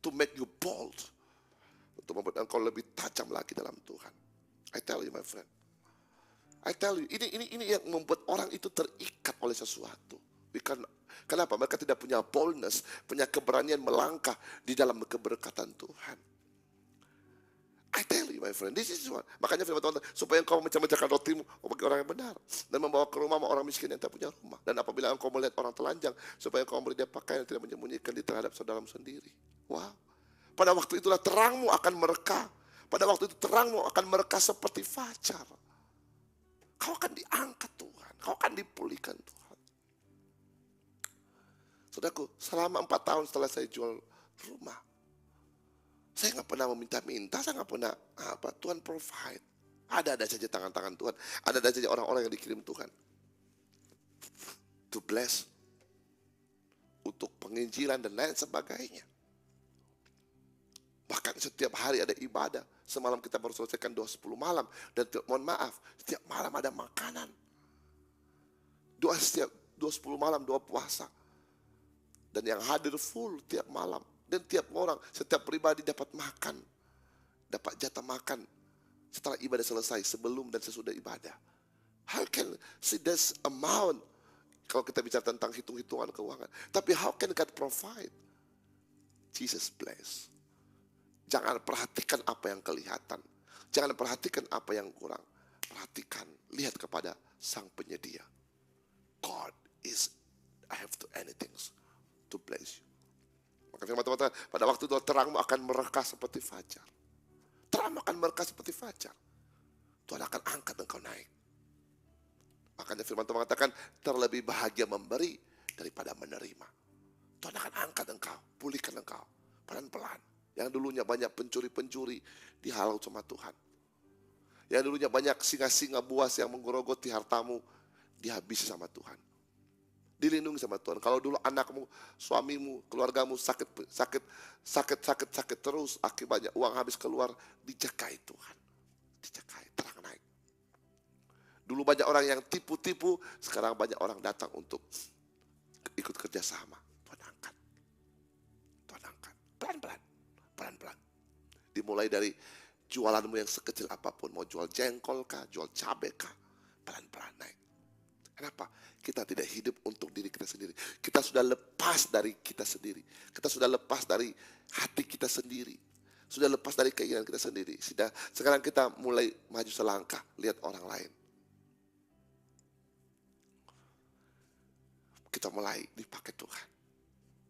to make you bold, untuk membuat engkau lebih tajam lagi dalam Tuhan. I tell you my friend, I tell you, ini yang membuat orang itu terikat oleh sesuatu. Kenapa? Mereka tidak punya boldness, punya keberanian melangkah di dalam keberkatan Tuhan. I tell you my friend, this is one. Makanya firman Tuhan, supaya engkau memecah-mecahkan rotimu bagi orang yang benar, dan membawa ke rumah orang miskin yang tak punya rumah. Dan apabila engkau melihat orang telanjang, supaya engkau memberi dia pakaian yang tidak menyembunyikan di terhadap saudaramu sendiri. Wow. Pada waktu itulah terangmu akan merekah. Pada waktu itu terangmu akan merekah seperti fajar. Kau akan diangkat Tuhan, kau akan dipulihkan Tuhan. Saudaraku, selama 4 tahun setelah saya jual rumah, saya nggak pernah meminta-minta, saya nggak pernah Tuhan provide. Ada saja tangan-tangan Tuhan, ada saja orang-orang yang dikirim Tuhan. To bless, untuk penginjilan dan lain sebagainya. Bahkan setiap hari ada ibadah. Semalam kita baru selesaikan doa 10 malam. Dan mohon maaf, setiap malam ada makanan. Doa 10 malam, doa puasa. Dan yang hadir full tiap malam. Dan tiap orang, setiap pribadi dapat makan. Dapat jatah makan setelah ibadah selesai, sebelum dan sesudah ibadah. How can see this amount? Kalau kita bicara tentang hitung-hitungan keuangan. Tapi how can God provide? Jesus bless. Jangan perhatikan apa yang kelihatan. Jangan perhatikan apa yang kurang. Perhatikan, lihat kepada Sang Penyedia. God is, I have to anything to bless you. Maka firman Tuhan mengatakan, pada waktu itu terangmu akan mereka seperti fajar. Terangmu akan mereka seperti fajar. Tuhan akan angkat engkau naik. Makanya firman Tuhan mengatakan, terlebih bahagia memberi daripada menerima. Tuhan akan angkat engkau, pulihkan engkau, pelan-pelan. Yang dulunya banyak pencuri-pencuri, dihalau sama Tuhan. Yang dulunya banyak singa-singa buas yang menggerogoti hartamu, dihabisi sama Tuhan. Dilindungi sama Tuhan. Kalau dulu anakmu, suamimu, keluargamu sakit terus, akibatnya uang habis keluar, dijagai Tuhan. Dijagai, terang naik. Dulu banyak orang yang tipu-tipu, sekarang banyak orang datang untuk ikut kerjasama. Tuhan angkat. Tuhan angkat. Pelan-pelan. Dimulai dari jualanmu yang sekecil apapun, mau jual jengkol kah, jual cabai kah, pelan-pelan naik. Kenapa? Kita tidak hidup untuk diri kita sendiri. Kita sudah lepas dari kita sendiri. Kita sudah lepas dari hati kita sendiri. Sudah lepas dari keinginan kita sendiri. Sekarang kita mulai maju selangkah, lihat orang lain. Kita mulai dipakai Tuhan.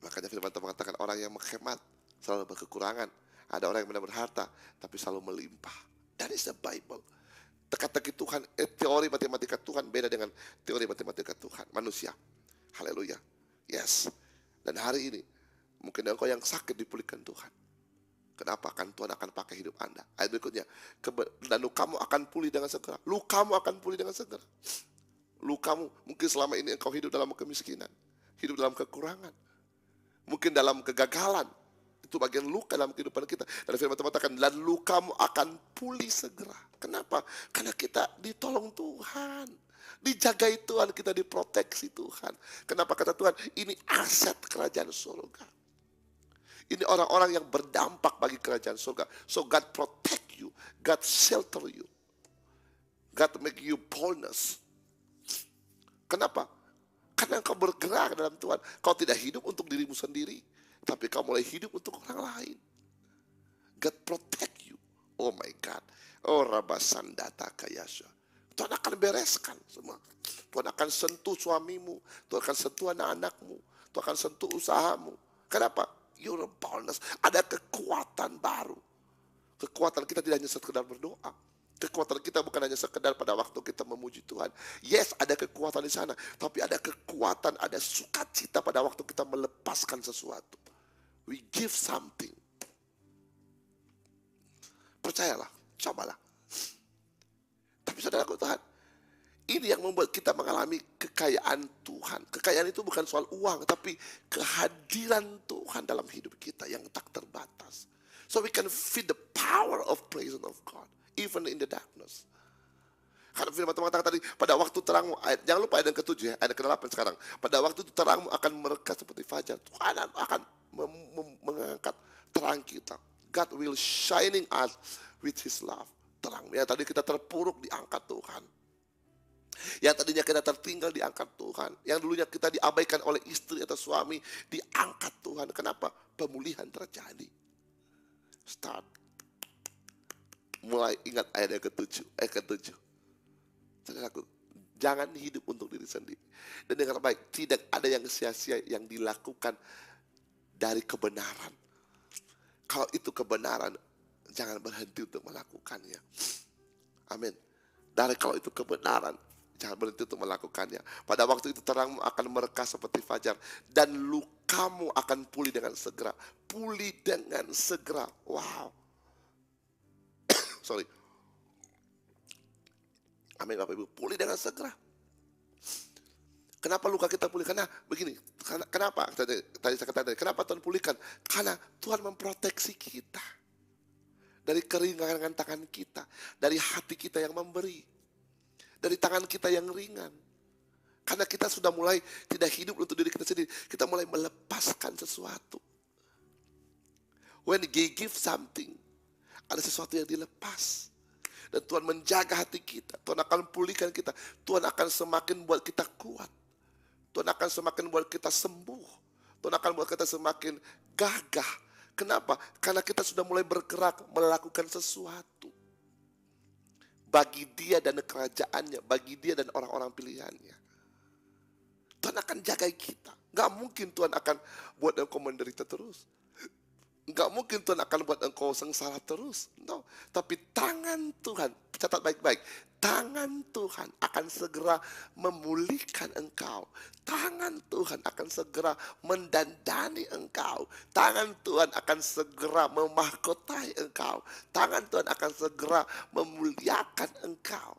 Makanya firman Tuhan mengatakan orang yang menghemat selalu berkekurangan. Ada orang yang benar berharta tapi selalu melimpah. That is the Bible. Teka-teki Tuhan, teori matematika Tuhan beda dengan teori matematika Tuhan, manusia. Haleluya. Yes. Dan hari ini, mungkin engkau yang sakit dipulihkan Tuhan. Kenapa? Kan Tuhan akan pakai hidup Anda. Ayat berikutnya, dan lukamu akan pulih dengan segera. Lukamu akan pulih dengan segera. Lukamu, mungkin selama ini engkau hidup dalam kemiskinan, hidup dalam kekurangan, mungkin dalam kegagalan. Itu bagian luka dalam kehidupan kita. Dan firman Tuhan mengatakan, dan lukamu akan pulih segera. Kenapa? Karena kita ditolong Tuhan, dijagai Tuhan, kita diproteksi Tuhan. Kenapa? Kata Tuhan, ini aset kerajaan surga. Ini orang-orang yang berdampak bagi kerajaan surga. So God protect you, God shelter you, God make you boldness. Kenapa? Karena engkau bergerak dalam Tuhan. Kau tidak hidup untuk dirimu sendiri, tapi kau mulai hidup untuk orang lain. God protect you. Oh my God. Oh Rabasandata Kayasha. Tuhan akan bereskan semua. Tuhan akan sentuh suamimu. Tuhan akan sentuh anak-anakmu. Tuhan akan sentuh usahamu. Kenapa? You're a bonus. Ada kekuatan baru. Kekuatan kita tidak hanya sekedar berdoa. Kekuatan kita bukan hanya sekedar pada waktu kita memuji Tuhan. Yes, ada kekuatan di sana. Tapi ada kekuatan, ada sukacita pada waktu kita melepaskan sesuatu. We give something. Percayalah, cobalah. Tapi saudaraku Tuhan, ini yang membuat kita mengalami kekayaan Tuhan. Kekayaan itu bukan soal uang, tapi kehadiran Tuhan dalam hidup kita yang tak terbatas. So we can feel the power of presence of God, even in the darkness. Karena firman Tuhan mengatakan tadi, pada waktu terangmu, jangan lupa ayat yang ke-7 ya, ayat ke-8 sekarang. Pada waktu itu terangmu akan merekat seperti fajar. Tuhan akan mengangkat terang kita. God will shining us with His love. Terang. Ya tadi kita terpuruk diangkat Tuhan. Yang tadinya kita tertinggal diangkat Tuhan. Yang dulunya kita diabaikan oleh istri atau suami, diangkat Tuhan. Kenapa? Pemulihan terjadi. Start. Mulai ingat ayat yang ke-7. Ayat ke-7. Saudaraku, jangan hidup untuk diri sendiri. Dan dengar baik, tidak ada yang sia-sia yang dilakukan dari kebenaran. Kalau itu kebenaran, jangan berhenti untuk melakukannya. Amin. Dari kalau itu kebenaran, jangan berhenti untuk melakukannya. Pada waktu itu terangmu akan merekah seperti fajar. Dan lukamu akan pulih dengan segera. Pulih dengan segera. Wow. Sorry. Amin Bapak Ibu. Pulih dengan segera. Kenapa luka kita pulih? Karena begini. Kenapa? Tadi saya katakan, kenapa Tuhan pulihkan? Karena Tuhan memproteksi kita. Dari keringanan tangan kita. Dari hati kita yang memberi. Dari tangan kita yang ringan. Karena kita sudah mulai tidak hidup untuk diri kita sendiri. Kita mulai melepaskan sesuatu. When He give something, ada sesuatu yang dilepas. Dan Tuhan menjaga hati kita. Tuhan akan pulihkan kita. Tuhan akan semakin buat kita kuat. Tuhan akan semakin buat kita sembuh. Tuhan akan buat kita semakin gagah. Kenapa? Karena kita sudah mulai bergerak melakukan sesuatu. Bagi Dia dan kerajaannya. Bagi Dia dan orang-orang pilihannya. Tuhan akan jaga kita. Gak mungkin Tuhan akan buat engkau menderita terus. Enggak mungkin Tuhan akan buat engkau sengsara terus. No. Tapi tangan Tuhan, catat baik-baik. Tangan Tuhan akan segera memulihkan engkau. Tangan Tuhan akan segera mendandani engkau. Tangan Tuhan akan segera memahkotai engkau. Tangan Tuhan akan segera memuliakan engkau.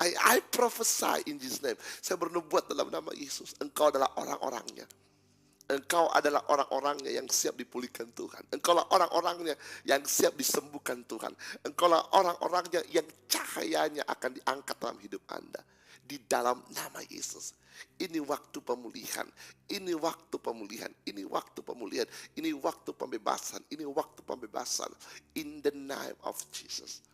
I prophesy in Jesus name. Saya bernubuat dalam nama Yesus. Engkau adalah orang-orangnya. Engkau adalah orang-orangnya yang siap dipulihkan Tuhan. Engkaulah orang-orangnya yang siap disembuhkan Tuhan. Engkaulah orang-orangnya yang cahayanya akan diangkat dalam hidup Anda. Di dalam nama Yesus. Ini waktu pemulihan. Ini waktu pemulihan. Ini waktu pemulihan. Ini waktu pembebasan. Ini waktu pembebasan. In the name of Jesus.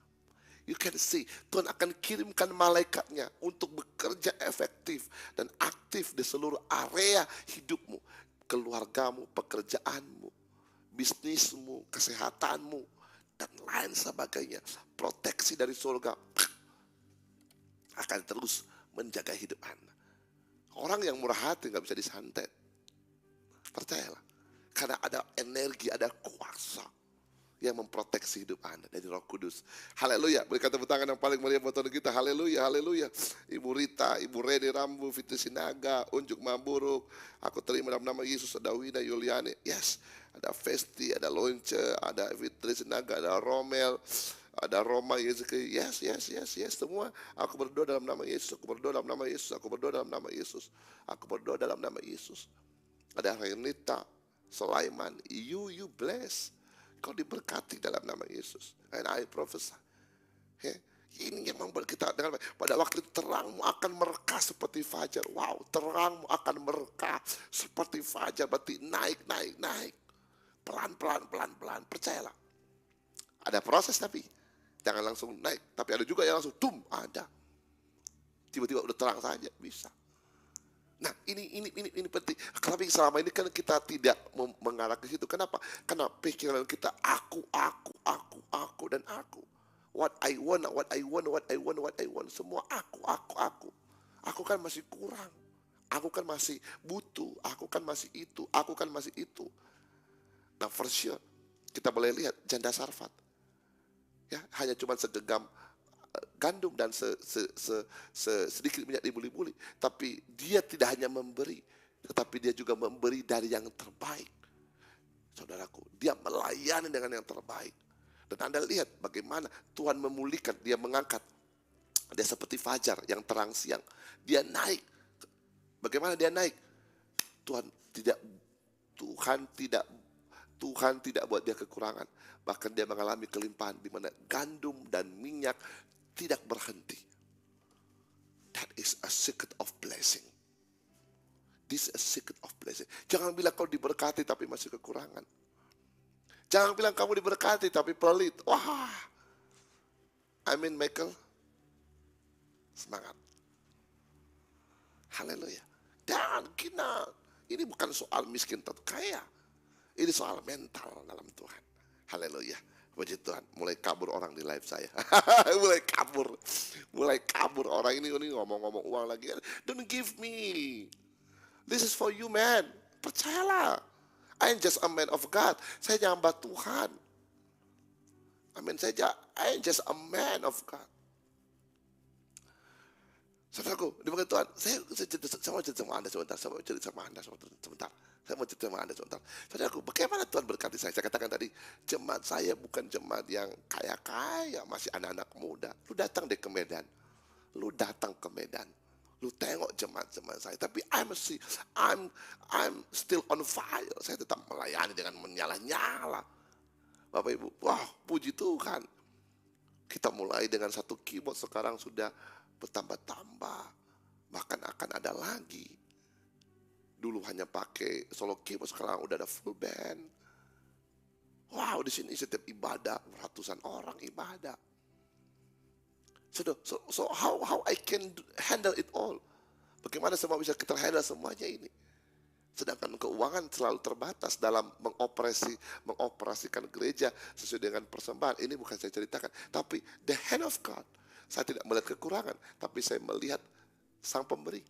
You can see, Tuhan akan kirimkan malaikatnya untuk bekerja efektif dan aktif di seluruh area hidupmu, keluargamu, pekerjaanmu, bisnismu, kesehatanmu, dan lain sebagainya. Proteksi dari surga akan terus menjaga hidup Anda. Orang yang murah hati gak bisa disantet. Percayalah. Karena ada energi, ada kuasa yang memproteksi hidup Anda dari Roh Kudus. Haleluya. Berikan tepuk tangan yang paling meriah buat Tuhan kita. Haleluya, haleluya. Ibu Rita, Ibu Reni Rambu, Fitri Sinaga, Unjuk Maburuk. Aku terima dalam nama Yesus. Ada Wina Yuliani. Yes. Ada Festi, ada Lonce, ada Fitri Sinaga, ada Romel, ada Roma Yesus. Yes, yes, yes, yes. Semua aku berdoa dalam nama Yesus. Aku berdoa dalam nama Yesus. Aku berdoa dalam nama Yesus. Aku berdoa dalam nama Yesus. Ada Renita, Sulaiman. You bless. Kau diberkati dalam nama Yesus. And I prophesy. Ini yang membuat kita dengan pada waktu terangmu akan merekah seperti fajar. Wow, terangmu akan merekah seperti fajar. Berarti naik. Pelan. Percayalah. Ada proses tapi jangan langsung naik. Tapi ada juga yang langsung ada. Tiba-tiba udah terang saja bisa. Nah ini penting. Karena selama ini kan kita tidak mengarah ke situ. Kenapa? Karena pikiran kita aku dan aku. What I want. Semua aku. Aku kan masih kurang. Aku kan masih butuh. Aku kan masih itu. Nah for sure kita boleh lihat janda Sarfat. Ya, hanya cuma segenggam gandum dan sedikit minyak dibuli-buli. Tapi dia tidak hanya memberi, tetapi dia juga memberi dari yang terbaik. Saudaraku, dia melayani dengan yang terbaik. Dan Anda lihat bagaimana Tuhan memulihkan, dia mengangkat. Dia seperti fajar yang terang siang. Dia naik. Bagaimana dia naik? Tuhan tidak buat dia kekurangan. Bahkan dia mengalami kelimpahan di mana gandum dan minyak tidak berhenti. That is a secret of blessing. This is a secret of blessing. Jangan bilang kau diberkati tapi masih kekurangan. Jangan bilang kamu diberkati tapi pelit. Wah. Amin Michael. Semangat. Haleluya. Dan ini bukan soal miskin atau kaya. Ini soal mental dalam Tuhan. Haleluya. Puji Tuhan, mulai kabur orang di live saya. mulai kabur orang ini ngomong-ngomong uang lagi. Don't give me. This is for you, man. Percayalah. I am just a man of God. Saya hamba Tuhan. Amin saja. I am just a man of God. Saudaraku, dimaksud Tuhan, saya mau cerita sama Anda sebentar. Saudaraku, bagaimana Tuhan berkati saya? Saya katakan tadi, jemaat saya bukan jemaat yang kaya-kaya, masih anak-anak muda. Lu datang ke Medan. Lu tengok jemaat-jemaat saya. Tapi I'm still on fire. Saya tetap melayani dengan menyala-nyala. Bapak Ibu, wah puji Tuhan. Kita mulai dengan satu keyboard, sekarang sudah bertambah-tambah, bahkan akan ada lagi. Dulu hanya pakai solo keyboard, sekarang udah ada full band. Wow, di sini setiap ibadah ratusan orang ibadah. So how I can handle it all? Bagaimana semua bisa kita handle semuanya ini? Sedangkan keuangan selalu terbatas dalam mengoperasikan gereja sesuai dengan persembahan. Ini bukan saya ceritakan, tapi the hand of God. Saya tidak melihat kekurangan, tapi saya melihat Sang Pemberi.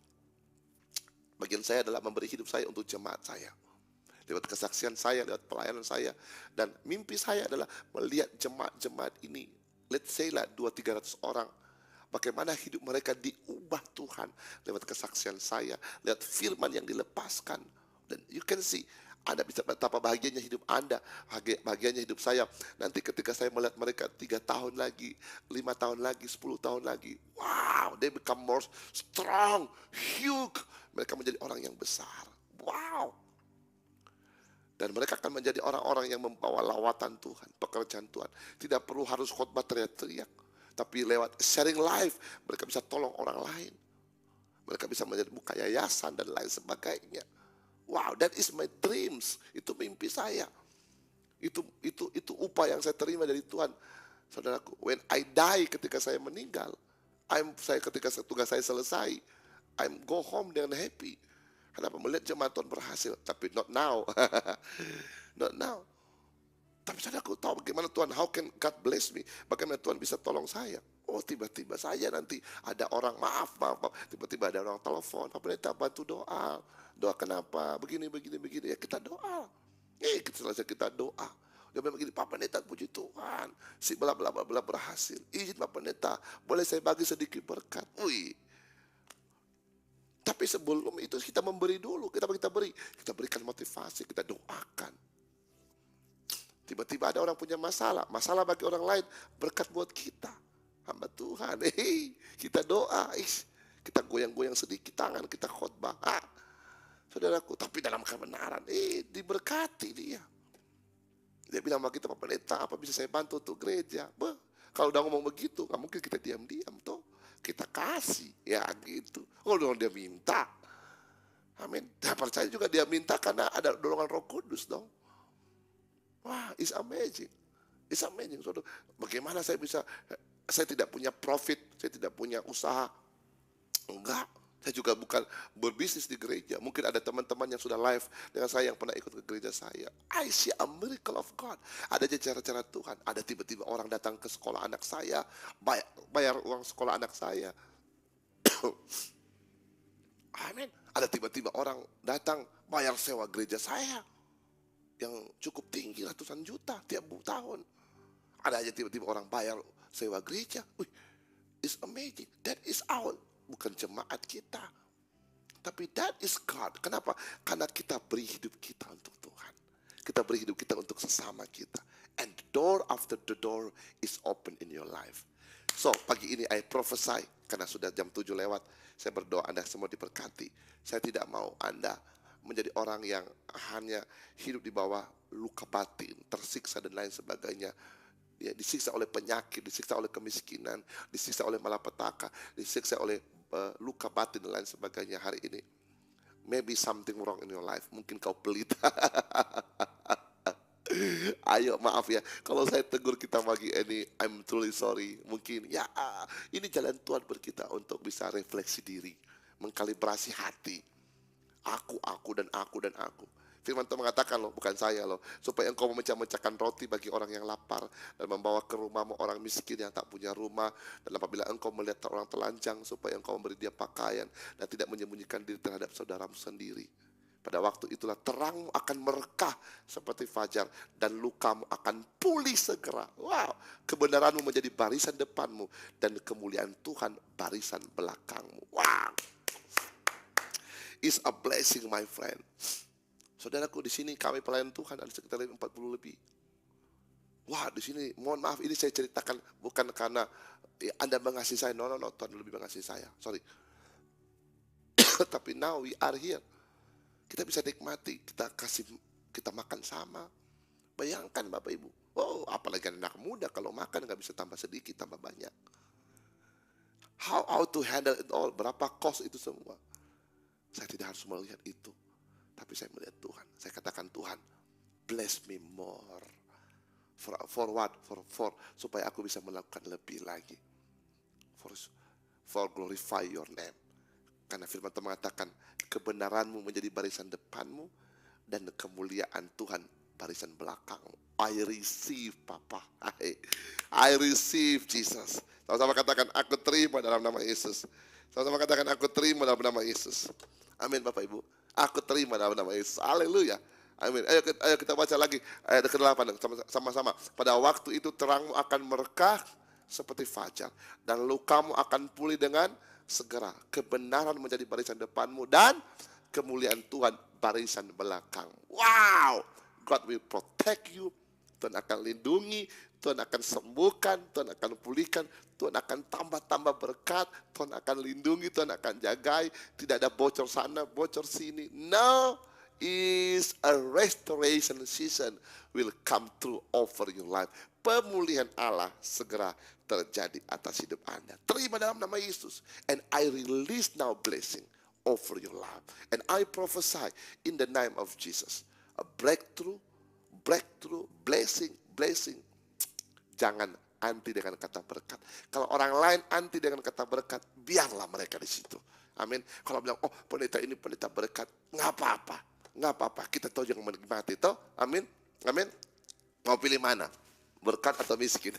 Bagian saya adalah memberi hidup saya untuk jemaat saya. lewat kesaksian saya, lewat pelayanan saya. Dan mimpi saya adalah melihat jemaat-jemaat ini, let's say lah 200-300 orang, bagaimana hidup mereka diubah Tuhan lewat kesaksian saya, lewat firman yang dilepaskan. Dan you can see, Anda bisa betapa bahagianya hidup Anda, bahagianya hidup saya. Nanti ketika saya melihat mereka 3 tahun lagi, 5 tahun lagi, 10 tahun lagi. Wow, they become more strong, huge. Mereka menjadi orang yang besar. Wow. Dan mereka akan menjadi orang-orang yang membawa lawatan Tuhan, pekerjaan Tuhan. Tidak perlu harus khotbah teriak-teriak, tapi lewat sharing life, mereka bisa tolong orang lain. Mereka bisa menjadi buka yayasan dan lain sebagainya. Wow, that is my dreams. Itu mimpi saya. Itu upah yang saya terima dari Tuhan. Saudaraku, when I die, ketika saya meninggal, ketika tugas saya selesai, I'm go home dengan happy. Kenapa? Melihat jemaat Tuhan berhasil. Tapi not now. Not now. Tapi saudaraku tahu bagaimana Tuhan, how can God bless me? Bagaimana Tuhan bisa tolong saya? Oh, tiba-tiba saya nanti ada orang, maaf. Tiba-tiba ada orang telepon, Pak Pendeta bantu doa. Doa kenapa? Begini. Ya kita doa. Selesai kita doa. Dia bilang begini, Pak Pendeta puji Tuhan. Si bla berhasil. Izin Pak Pendeta, boleh saya bagi sedikit berkat. Wih. Tapi sebelum itu kita memberi dulu. Kita berikan motivasi, kita doakan. Tiba-tiba ada orang punya masalah bagi orang lain, berkat buat kita. Hamba Tuhan, kita doa, kita goyang-goyang sedikit tangan, kita khotbah. Saudaraku, tapi dalam kebenaran, diberkati dia. Dia bilang sama kita, Pak Pendeta, apa bisa saya bantu untuk gereja? Kalau udah ngomong begitu, nggak mungkin kita diam-diam toh. Kita kasih, ya gitu. Kalau dia minta, amin. Saya percaya juga dia minta karena ada dorongan Roh Kudus dong. Wah, it's amazing. It's amazing. Saudara, bagaimana saya tidak punya profit, saya tidak punya usaha. Enggak, saya juga bukan berbisnis di gereja. Mungkin ada teman-teman yang sudah live dengan saya yang pernah ikut ke gereja saya. I see a miracle of God. Ada cara-cara Tuhan. Ada tiba-tiba orang datang ke sekolah anak saya, bayar uang sekolah anak saya. Amin. Ada tiba-tiba orang datang bayar sewa gereja saya yang cukup tinggi, ratusan juta tiap tahun. Ada aja tiba-tiba orang bayar sewa gereja. It's amazing. That is our, bukan jemaat kita, tapi that is God. Kenapa? Karena kita beri hidup kita untuk Tuhan. Kita beri hidup kita untuk sesama kita. And the door after the door is open in your life. So pagi ini I prophesy, karena sudah jam 7 lewat, saya berdoa Anda semua diberkati. Saya tidak mau Anda menjadi orang yang hanya hidup di bawah luka batin, tersiksa dan lain sebagainya. Ya, disiksa oleh penyakit, disiksa oleh kemiskinan, disiksa oleh malapetaka, disiksa oleh luka batin dan lain sebagainya hari ini. Maybe something wrong in your life. Mungkin kau pelit. Ayo maaf ya, kalau saya tegur kita pagi ini, I'm truly sorry. Mungkin ya ini jalan Tuhan buat kita untuk bisa refleksi diri, mengkalibrasi hati. Aku dan aku. Firman Tuhan mengatakan loh, bukan saya loh, supaya engkau memecah-mecahkan roti bagi orang yang lapar dan membawa ke rumahmu orang miskin yang tak punya rumah. Dan apabila engkau melihat orang telanjang, supaya engkau memberi dia pakaian dan tidak menyembunyikan diri terhadap saudaramu sendiri. Pada waktu itulah terangmu akan merekah seperti fajar dan lukamu akan pulih segera. Wow, kebenaranmu menjadi barisan depanmu dan kemuliaan Tuhan barisan belakangmu. Wow, it's a blessing my friend. Saudaraku, di sini kami pelayan Tuhan ada sekitar 40 lebih. Wah, di sini mohon maaf, ini saya ceritakan bukan karena Anda mengasihi saya. No, Tuhan lebih mengasihi saya. Sorry. Tapi now we are here. Kita bisa nikmati, kita makan sama. Bayangkan Bapak Ibu. Oh, apalagi anak muda kalau makan nggak bisa tambah sedikit, tambah banyak. How to handle it all? Berapa cost itu semua? Saya tidak harus melihat itu. Tapi saya melihat Tuhan. Saya katakan, Tuhan, bless me more. For what? For supaya aku bisa melakukan lebih lagi. For glorify your name. Karena firman Tuhan mengatakan, kebenaranmu menjadi barisan depanmu dan kemuliaan Tuhan barisan belakangmu. I receive, Papa. I receive Jesus. Sama-sama katakan, aku terima dalam nama Yesus. Sama-sama katakan, aku terima dalam nama Yesus. Amin Bapak Ibu. Aku terima dalam nama Yesus. Haleluya. Amin. Ayo kita baca lagi ayat ke-8 sama-sama. Pada waktu itu terangmu akan merkah seperti fajar, dan lukamu akan pulih dengan segera. Kebenaran menjadi barisan depanmu, dan kemuliaan Tuhan barisan belakang. Wow, God will protect you. Tuhan akan lindungi, Tuhan akan sembuhkan, Tuhan akan pulihkan, Tuhan akan tambah berkat, Tuhan akan lindungi, Tuhan akan jagai. Tidak ada bocor sana, bocor sini. No, is a restoration season will come through over your life. Pemulihan Allah segera terjadi atas hidup Anda. Terima dalam nama Yesus. And I release now blessing over your life. And I prophesy in the name of Jesus. A breakthrough, blessing. Jangan anti dengan kata berkat. Kalau orang lain anti dengan kata berkat, biarlah mereka di situ. Amin. Kalau bilang, oh pendeta ini pendeta berkat, nggak apa-apa. Kita tahu yang menikmati, toh. Amin. Mau pilih mana? Berkat atau miskin?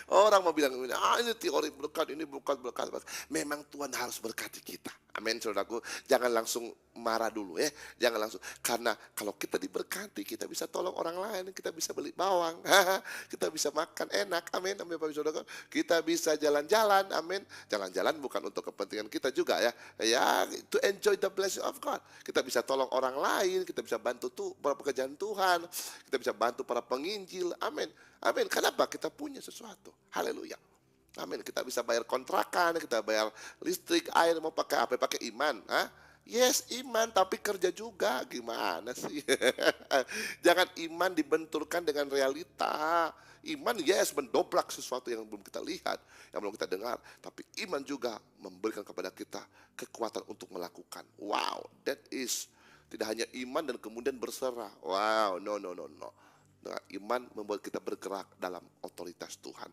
Orang mau bilang, ini teori berkat, ini bukan berkat. Memang Tuhan harus berkati kita. Amin, saudaraku. Jangan langsung marah dulu ya. Jangan langsung. Karena kalau kita diberkati, kita bisa tolong orang lain. Kita bisa beli bawang. Kita bisa makan enak. Amin, Bapak saudaraku. Kita bisa jalan-jalan. Amin. Jalan-jalan bukan untuk kepentingan kita juga ya. Ya, to enjoy the blessing of God. Kita bisa tolong orang lain. Kita bisa bantu para pekerjaan Tuhan. Kita bisa bantu para penginjil. Amin. Kenapa? Kita punya sesuatu. Haleluya. Amin. Kita bisa bayar kontrakan, kita bayar listrik, air, mau pakai apa? Pakai iman. Yes, iman, tapi kerja juga. Gimana sih? Jangan iman dibenturkan dengan realita. Iman, yes, mendobrak sesuatu yang belum kita lihat, yang belum kita dengar. Tapi iman juga memberikan kepada kita kekuatan untuk melakukan. Wow, that is tidak hanya iman dan kemudian berserah. Wow, no. Nah, iman membuat kita bergerak dalam otoritas Tuhan.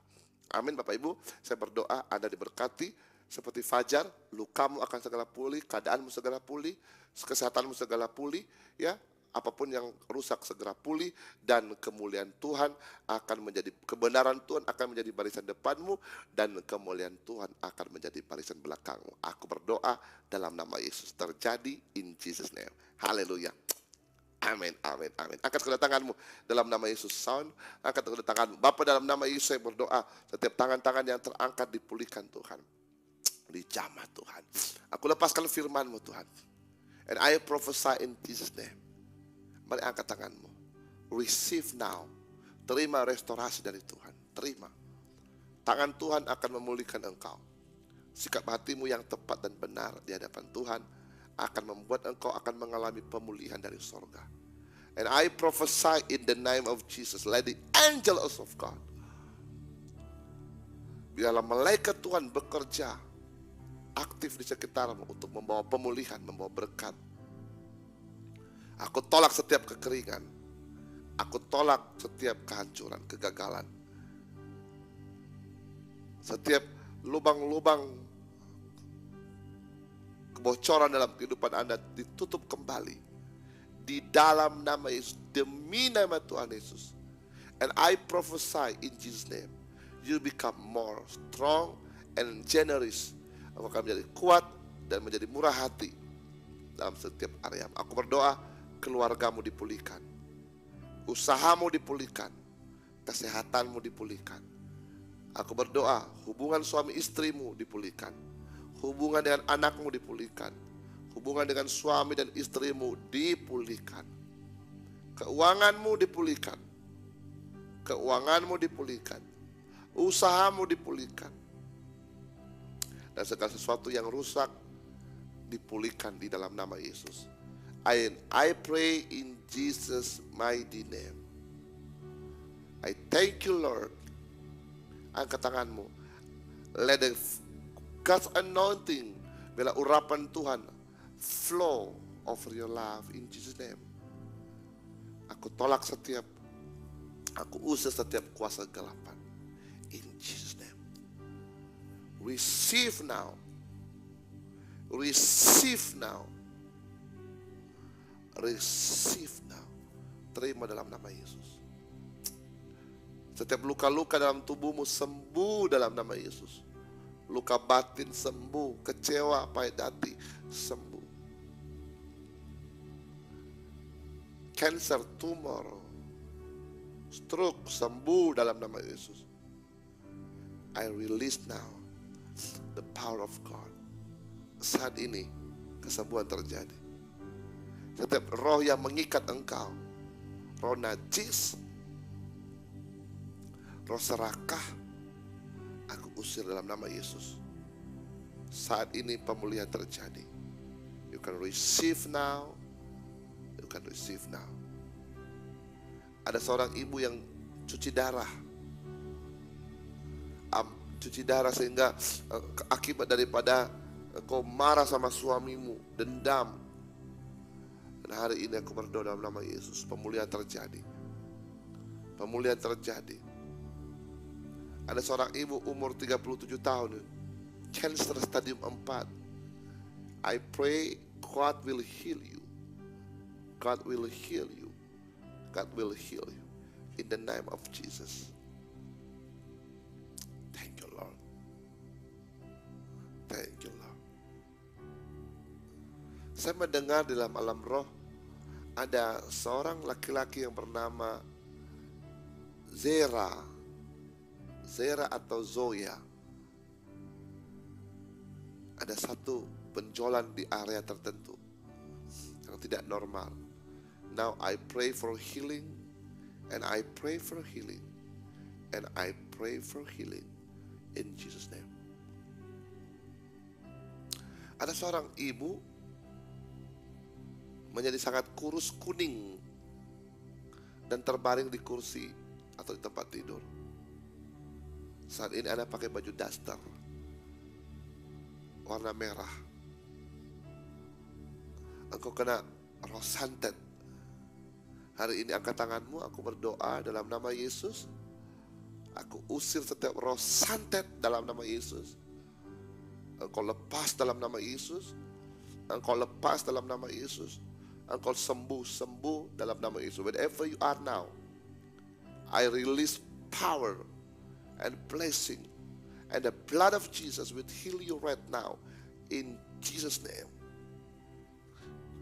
Amin, Bapak Ibu. Saya berdoa Anda diberkati seperti fajar, lukamu akan segera pulih, keadaanmu segera pulih, kesehatanmu segera pulih, ya. Apapun yang rusak segera pulih, dan kemuliaan Tuhan akan menjadi, kebenaran Tuhan akan menjadi barisan depanmu, dan kemuliaan Tuhan akan menjadi barisan belakangmu. Aku berdoa dalam nama Yesus, terjadi in Jesus name. Haleluya. Amin. Angkat kedua tanganmu dalam nama Yesus. Sound, angkat kedua tanganmu. Bapa, dalam nama Yesus saya berdoa, setiap tangan-tangan yang terangkat dipulihkan Tuhan, dijamah Tuhan. Aku lepaskan firman-Mu Tuhan. And I prophesy in Jesus name. Mari angkat tanganmu. Receive now. Terima restorasi dari Tuhan. Terima. Tangan Tuhan akan memulihkan engkau. Sikap hatimu yang tepat dan benar di hadapan Tuhan akan membuat engkau akan mengalami pemulihan dari sorga. And I prophesy in the name of Jesus, let the angels of God, biarlah malaikat Tuhan bekerja aktif di sekitarmu untuk membawa pemulihan, membawa berkat. Aku tolak setiap kekeringan. Aku tolak setiap kehancuran, kegagalan. Setiap lubang-lubang kebocoran dalam kehidupan Anda ditutup kembali di dalam nama Yesus, demi nama Tuhan Yesus. And I prophesy in Jesus name, you become more strong and generous. Aku akan menjadi kuat dan menjadi murah hati dalam setiap area. Aku berdoa keluargamu dipulihkan, usahamu dipulihkan, kesehatanmu dipulihkan. Aku berdoa hubungan suami istrimu dipulihkan, hubungan dengan anakmu dipulihkan, hubungan dengan suami dan istrimu dipulihkan, keuanganmu dipulihkan, usahamu dipulihkan, dan segala sesuatu yang rusak dipulihkan di dalam nama Yesus. I pray in Jesus' mighty name. I thank you, Lord. Angkat tanganmu. Let the God's anointing, bila urapan Tuhan flow over your life in Jesus name. Aku tolak aku usir setiap kuasa kegelapan in Jesus name. Receive now. Terima dalam nama Yesus. Setiap luka-luka dalam tubuhmu sembuh dalam nama Yesus. Luka batin sembuh, kecewa, pahit hati sembuh. cancer, tumor, stroke, sembuh dalam nama Yesus. I release now the power of God. Saat ini kesembuhan terjadi. Setiap roh yang mengikat engkau, roh najis, roh serakah, aku usir dalam nama Yesus. Saat ini pemulihan terjadi. You can receive now. You can receive now. Ada seorang ibu yang cuci darah. Cuci darah sehingga akibat daripada kau marah sama suamimu, dendam. Dan hari ini aku berdoa dalam nama Yesus, pemulihan terjadi. Pemulihan terjadi. Ada seorang ibu umur 37 tahun, cancer stadium 4. I pray God will heal you. God will heal you. God will heal you. In the name of Jesus. Thank you, Lord. Thank you, Lord. Saya mendengar di dalam alam roh ada seorang laki-laki yang bernama Zera atau Zoya. Ada satu benjolan di area tertentu yang tidak normal. Now I pray for healing, and I pray for healing, and I pray for healing in Jesus' name. Ada seorang ibu menjadi sangat kurus kuning dan terbaring di kursi atau di tempat tidur. Saat ini Anda pakai baju daster warna merah. Engkau kena roh santet. Hari ini angkat tanganmu, aku berdoa dalam nama Yesus. Aku usir setiap roh santet dalam nama Yesus. Engkau lepas dalam nama Yesus. Engkau lepas dalam nama Yesus. Engkau sembuh dalam nama Yesus. Wherever you are now, I release power and blessing, and the blood of Jesus will heal you right now in Jesus' name.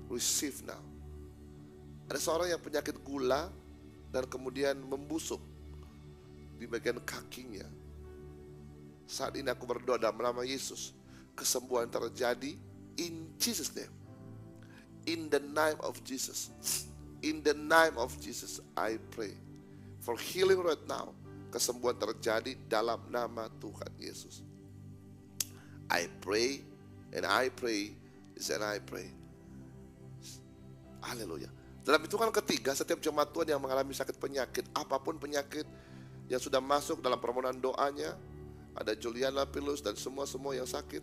Receive now. Ada seorang yang penyakit gula dan kemudian membusuk di bagian kakinya. Saat ini aku berdoa dalam nama Yesus, kesembuhan terjadi in Jesus' name. In the name of Jesus. In the name of Jesus, I pray for healing right now. Kesembuhan terjadi dalam nama Tuhan Yesus. I pray, and I pray, and I pray. Haleluya. Dalam hitungan ketiga, setiap jemaat Tuhan yang mengalami sakit penyakit, apapun penyakit yang sudah masuk dalam permohonan doanya, ada Juliana Pilus dan semua yang sakit.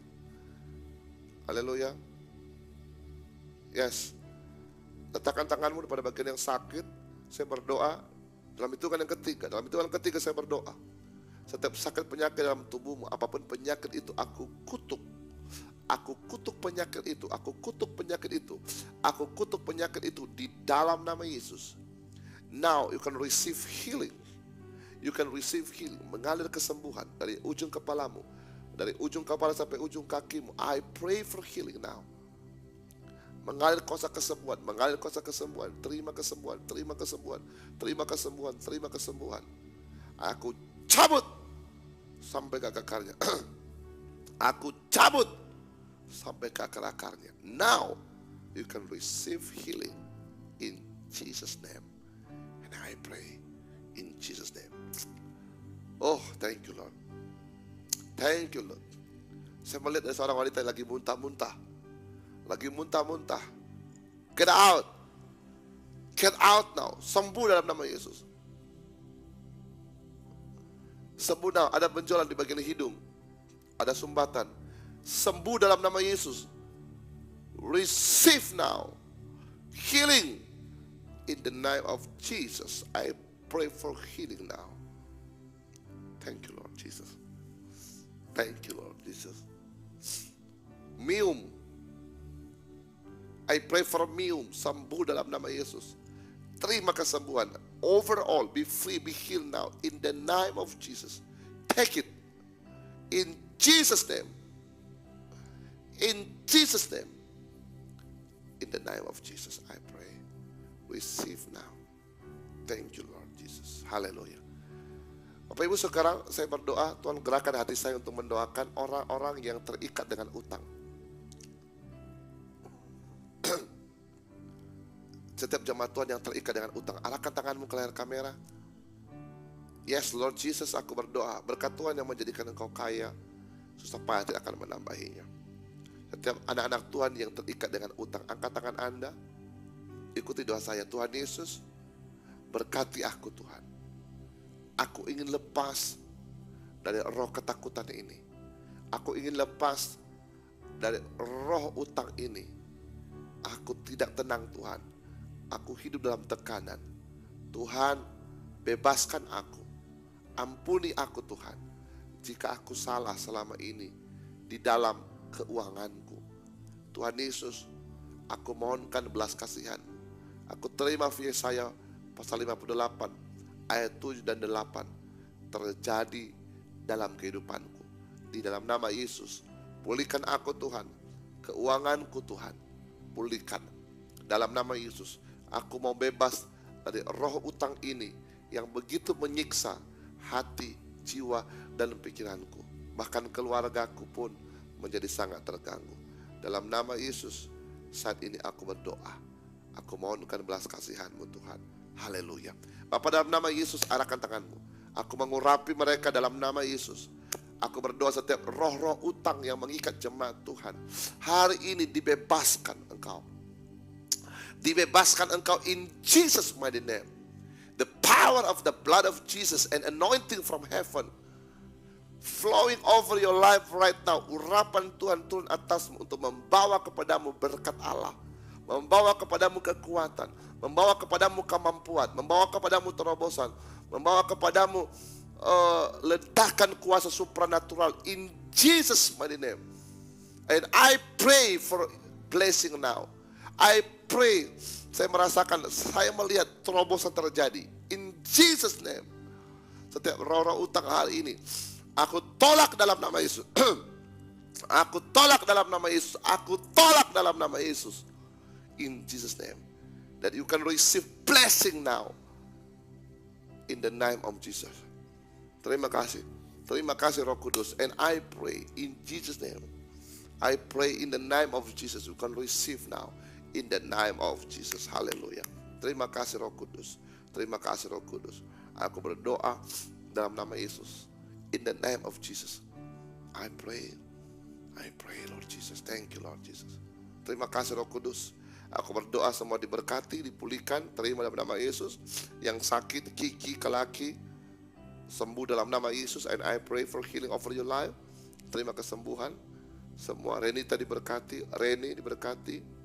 Haleluya. Yes. Letakkan tanganmu pada bagian yang sakit. Saya berdoa dalam hitungan yang ketiga. Dalam hitungan ketiga saya berdoa. Setiap sakit penyakit dalam tubuhmu, apapun penyakit itu, aku kutuk. Aku kutuk penyakit itu. Aku kutuk penyakit itu. Aku kutuk penyakit itu di dalam nama Yesus. Now you can receive healing. You can receive healing. Mengalir kesembuhan dari ujung kepalamu, dari ujung kepala sampai ujung kakimu. I pray for healing now. Mengalir kuasa kesembuhan, mengalir kuasa kesembuhan. Terima kesembuhan, terima kesembuhan, terima kesembuhan, terima kesembuhan. Aku cabut sampai ke akarnya. Aku cabut sampai ke akar-akarnya. Now you can receive healing in Jesus' name. And I pray in Jesus' name. Oh, thank you Lord. Thank you Lord. Saya melihat ada seorang wanita yang lagi muntah-muntah. Lagi muntah-muntah. Get out. Get out now. Sembuh dalam nama Yesus. Sembuh now. Ada benjolan di bagian hidung. Ada sumbatan. Sembuh dalam nama Yesus. Receive now healing in the name of Jesus. I pray for healing now. Thank you Lord Jesus. Thank you Lord Jesus. Mium, I pray for Mium, sembuh dalam nama Yesus. Terima kesembuhan. Overall, be free, be healed now in the name of Jesus. Take it in Jesus' name. In Jesus' name. In the name of Jesus, I pray. receive now. Thank you Lord Jesus. Haleluya. Bapak Ibu sekarang saya berdoa, Tuhan gerakan hati saya untuk mendoakan orang-orang yang terikat dengan utang. Setiap jemaat Tuhan yang terikat dengan utang, arahkan tanganmu ke layar kamera. Yes Lord Jesus, aku berdoa, berkat Tuhan yang menjadikan engkau kaya, susah payah tidak akan menambahinya. Setiap anak-anak Tuhan yang terikat dengan utang, angkat tangan Anda, ikuti doa saya. Tuhan Yesus, berkati aku Tuhan. Aku ingin lepas dari roh ketakutan ini. Aku ingin lepas dari roh utang ini. Aku tidak tenang Tuhan. Aku hidup dalam tekanan. Tuhan, bebaskan aku. Ampuni aku Tuhan, jika aku salah selama ini di dalam keuanganku. Tuhan Yesus, aku mohonkan belas kasihan. Aku terima Yesaya pasal 58 ayat 7 dan 8 terjadi dalam kehidupanku. Di dalam nama Yesus, pulihkan aku Tuhan, keuanganku Tuhan, pulihkan. Dalam nama Yesus, aku mau bebas dari roh utang ini yang begitu menyiksa hati, jiwa, dan pikiranku. Bahkan keluargaku pun menjadi sangat terganggu. Dalam nama Yesus, saat ini aku berdoa. Aku mohonkan belas kasihan-Mu Tuhan. Haleluya. Bapa, dalam nama Yesus, arahkan tanganmu. Aku mengurapi mereka dalam nama Yesus. Aku berdoa setiap roh-roh utang yang mengikat jemaat Tuhan, hari ini dibebaskan engkau. Dibebaskan engkau in Jesus' mighty name. The power of the blood of Jesus and anointing from heaven flowing over your life right now. Urapan Tuhan turun atasmu untuk membawa kepadamu berkat Allah, membawa kepadamu kekuatan, membawa kepadamu kemampuan, membawa kepadamu terobosan, membawa kepadamu ledakan kuasa supranatural in Jesus' mighty name. And I pray for blessing now. I pray, saya merasakan, saya melihat terobosan terjadi in Jesus name. Setiap roh-roh utang hari ini aku tolak dalam nama Yesus. Aku tolak dalam nama Yesus. Aku tolak dalam nama Yesus in Jesus name. That you can receive blessing now in the name of Jesus. Terima kasih. Terima kasih Roh Kudus. And I pray in Jesus name. I pray in the name of Jesus, you can receive now in the name of Jesus. Haleluya. Terima kasih Roh Kudus. Terima kasih Roh Kudus. Aku berdoa dalam nama Yesus. In the name of Jesus. I pray. I pray Lord Jesus. Thank you Lord Jesus. Terima kasih Roh Kudus. Aku berdoa semua diberkati, dipulihkan. Terima dalam nama Yesus. Yang sakit, Kiki, Kelaki, sembuh dalam nama Yesus. And I pray for healing over your life. Terima kesembuhan. Semua Renita diberkati. Reni diberkati.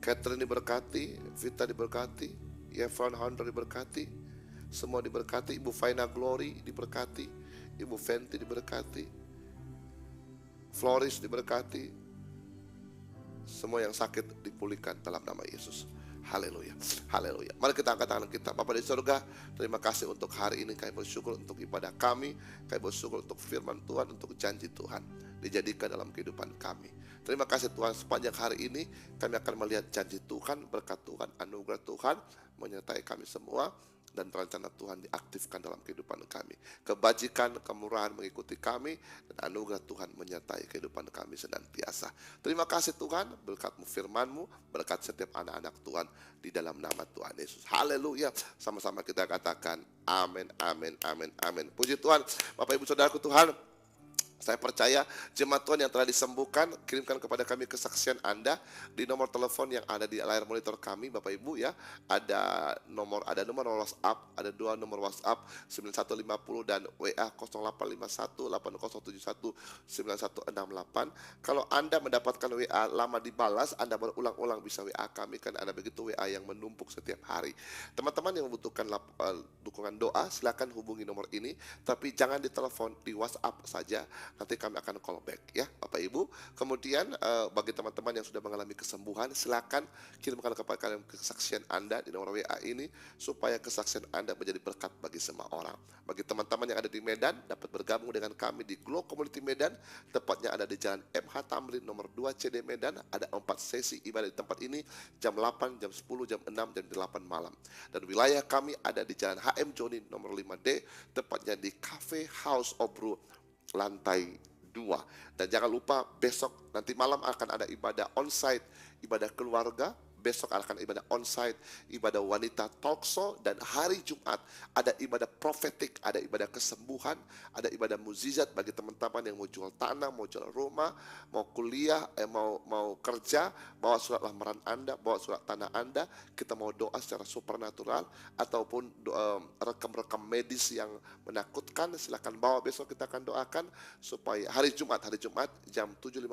Catherine diberkati, Vita diberkati, Yevon Hunter diberkati, semua diberkati. Ibu Faina Glory diberkati, Ibu Fenty diberkati, Floris diberkati. Semua yang sakit dipulihkan dalam nama Yesus. Haleluya, haleluya. Mari kita angkat tangan kita. Bapa di surga, terima kasih untuk hari ini. Kami bersyukur untuk ibadah kami. Kami bersyukur untuk firman Tuhan, untuk janji Tuhan dijadikan dalam kehidupan kami. Terima kasih Tuhan, sepanjang hari ini kami akan melihat janji Tuhan, berkat Tuhan, anugerah Tuhan menyertai kami semua. Dan rencana Tuhan diaktifkan dalam kehidupan kami. Kebajikan, kemurahan mengikuti kami. Dan anugerah Tuhan menyertai kehidupan kami senantiasa. Terima kasih Tuhan, berkat-Mu, firman-Mu, berkat setiap anak-anak Tuhan di dalam nama Tuhan Yesus. Haleluya. Sama-sama kita katakan amin, amin, amin, amin. Puji Tuhan. Bapak Ibu Saudaraku Tuhan, saya percaya jemaat Tuhan yang telah disembuhkan, kirimkan kepada kami kesaksian Anda di nomor telepon yang ada di layar monitor kami, Bapak Ibu ya. Ada nomor WhatsApp, ada 2 nomor WhatsApp 9150 dan WA 0851 8071 9168. Kalau Anda mendapatkan WA lama dibalas, Anda berulang-ulang bisa WA kami, kan ada begitu WA yang menumpuk setiap hari. Teman-teman yang membutuhkan dukungan doa, silakan hubungi nomor ini, tapi jangan ditelepon, di WhatsApp saja. nanti kami akan call back ya Bapak Ibu. Kemudian bagi teman-teman yang sudah mengalami kesembuhan, silakan kirimkan kepada kalian kesaksian Anda di nomor WA ini supaya kesaksian Anda menjadi berkat bagi semua orang. Bagi teman-teman yang ada di Medan dapat bergabung dengan kami di Glow Community Medan, tepatnya ada di Jalan MH Tamrin nomor 2 CD Medan. Ada 4 sesi ibadah di tempat ini, jam 8, jam 10, jam 6, jam 8 malam. Dan wilayah kami ada di Jalan HM Joni nomor 5D, tepatnya di Cafe House of Brew lantai 2. Dan jangan lupa besok nanti malam akan ada ibadah onsite, ibadah keluarga. Besok akan ibadah onsite, ibadah wanita talkshow, dan hari Jumat ada ibadah profetik, ada ibadah kesembuhan, ada ibadah mukjizat bagi teman-teman yang mau jual tanah, mau jual rumah, mau kuliah, mau kerja, bawa surat lamaran Anda, bawa surat tanah Anda, kita mau doa secara supernatural ataupun rekam-rekam medis yang menakutkan, silakan bawa, besok kita akan doakan supaya hari Jumat jam 7.15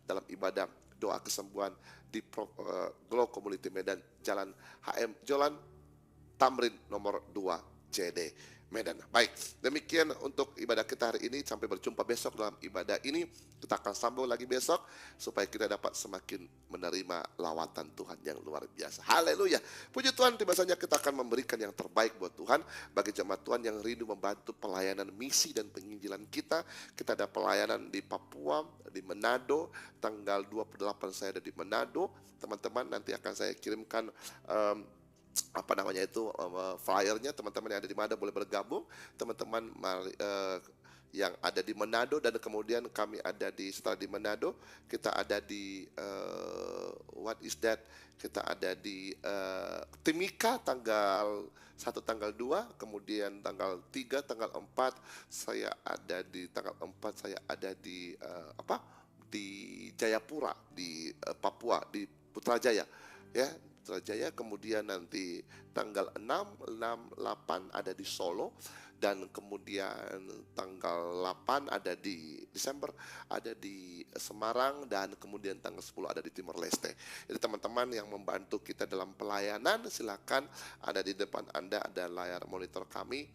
dalam ibadah doa kesembuhan di Glow Community Medan, Jalan Tamrin nomor 2 CD Medan. Baik, demikian untuk ibadah kita hari ini. Sampai berjumpa besok dalam ibadah ini. Kita akan sambung lagi besok supaya kita dapat semakin menerima lawatan Tuhan yang luar biasa. Haleluya. Puji Tuhan, tiba saja kita akan memberikan yang terbaik buat Tuhan. Bagi jemaat Tuhan yang rindu membantu pelayanan misi dan penginjilan kita ada pelayanan di Papua, di Manado, tanggal 28 saya ada di Manado. Teman-teman, nanti akan saya kirimkan flyernya. Teman-teman yang ada di Manado boleh bergabung. Teman-teman yang ada di Manado, dan kemudian kami ada setelah di Manado kita ada di kita ada di Timika tanggal 1, tanggal 2, kemudian tanggal 3, tanggal 4 saya ada di di Jayapura, di Papua, di Putrajaya ya. Kemudian nanti tanggal 6, 8 ada di Solo, dan kemudian tanggal 8 ada di Desember ada di Semarang, dan kemudian tanggal 10 ada di Timor Leste. Jadi teman-teman yang membantu kita dalam pelayanan, silakan, ada di depan Anda ada layar monitor kami,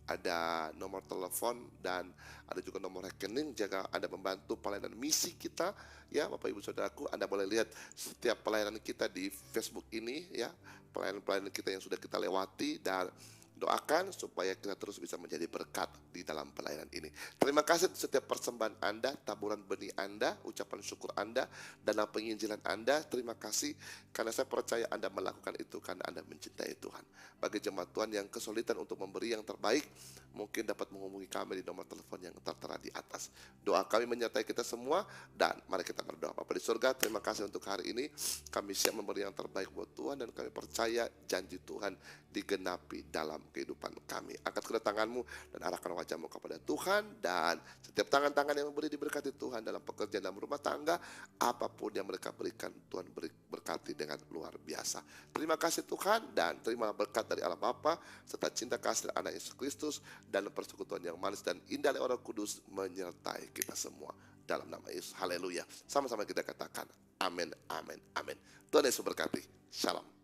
ada nomor telepon, dan ada juga nomor rekening. Jika Anda membantu pelayanan misi kita ya Bapak Ibu Saudaraku, Anda boleh lihat setiap pelayanan kita di Facebook ini ya, pelayanan-pelayanan kita yang sudah kita lewati, dan doakan supaya kita terus bisa menjadi berkat di dalam pelayanan ini. Terima kasih setiap persembahan Anda, taburan benih Anda, ucapan syukur Anda, dalam penginjilan Anda. Terima kasih karena saya percaya Anda melakukan itu karena Anda mencintai Tuhan. Bagi jemaat Tuhan yang kesulitan untuk memberi yang terbaik, mungkin dapat menghubungi kami di nomor telepon yang tertera di atas. Doa kami menyertai kita semua, dan mari kita berdoa. Bapa di surga, terima kasih untuk hari ini. Kami siap memberi yang terbaik buat Tuhan, dan kami percaya janji Tuhan digenapi dalam kehidupan kami. Angkat kedua tanganmu dan arahkan wajahmu kepada Tuhan, dan setiap tangan-tangan yang memberi diberkati Tuhan dalam pekerjaan, dalam rumah tangga, apapun yang mereka berikan, Tuhan berkati dengan luar biasa. Terima kasih Tuhan, dan terima berkat dari Allah Bapa serta cinta kasih anak Yesus Kristus, dan persekutuan yang manis dan indah oleh Roh Kudus menyertai kita semua dalam nama Yesus. Haleluya. Sama-sama kita katakan amin, amin, amin. Tuhan Yesus berkati. Shalom.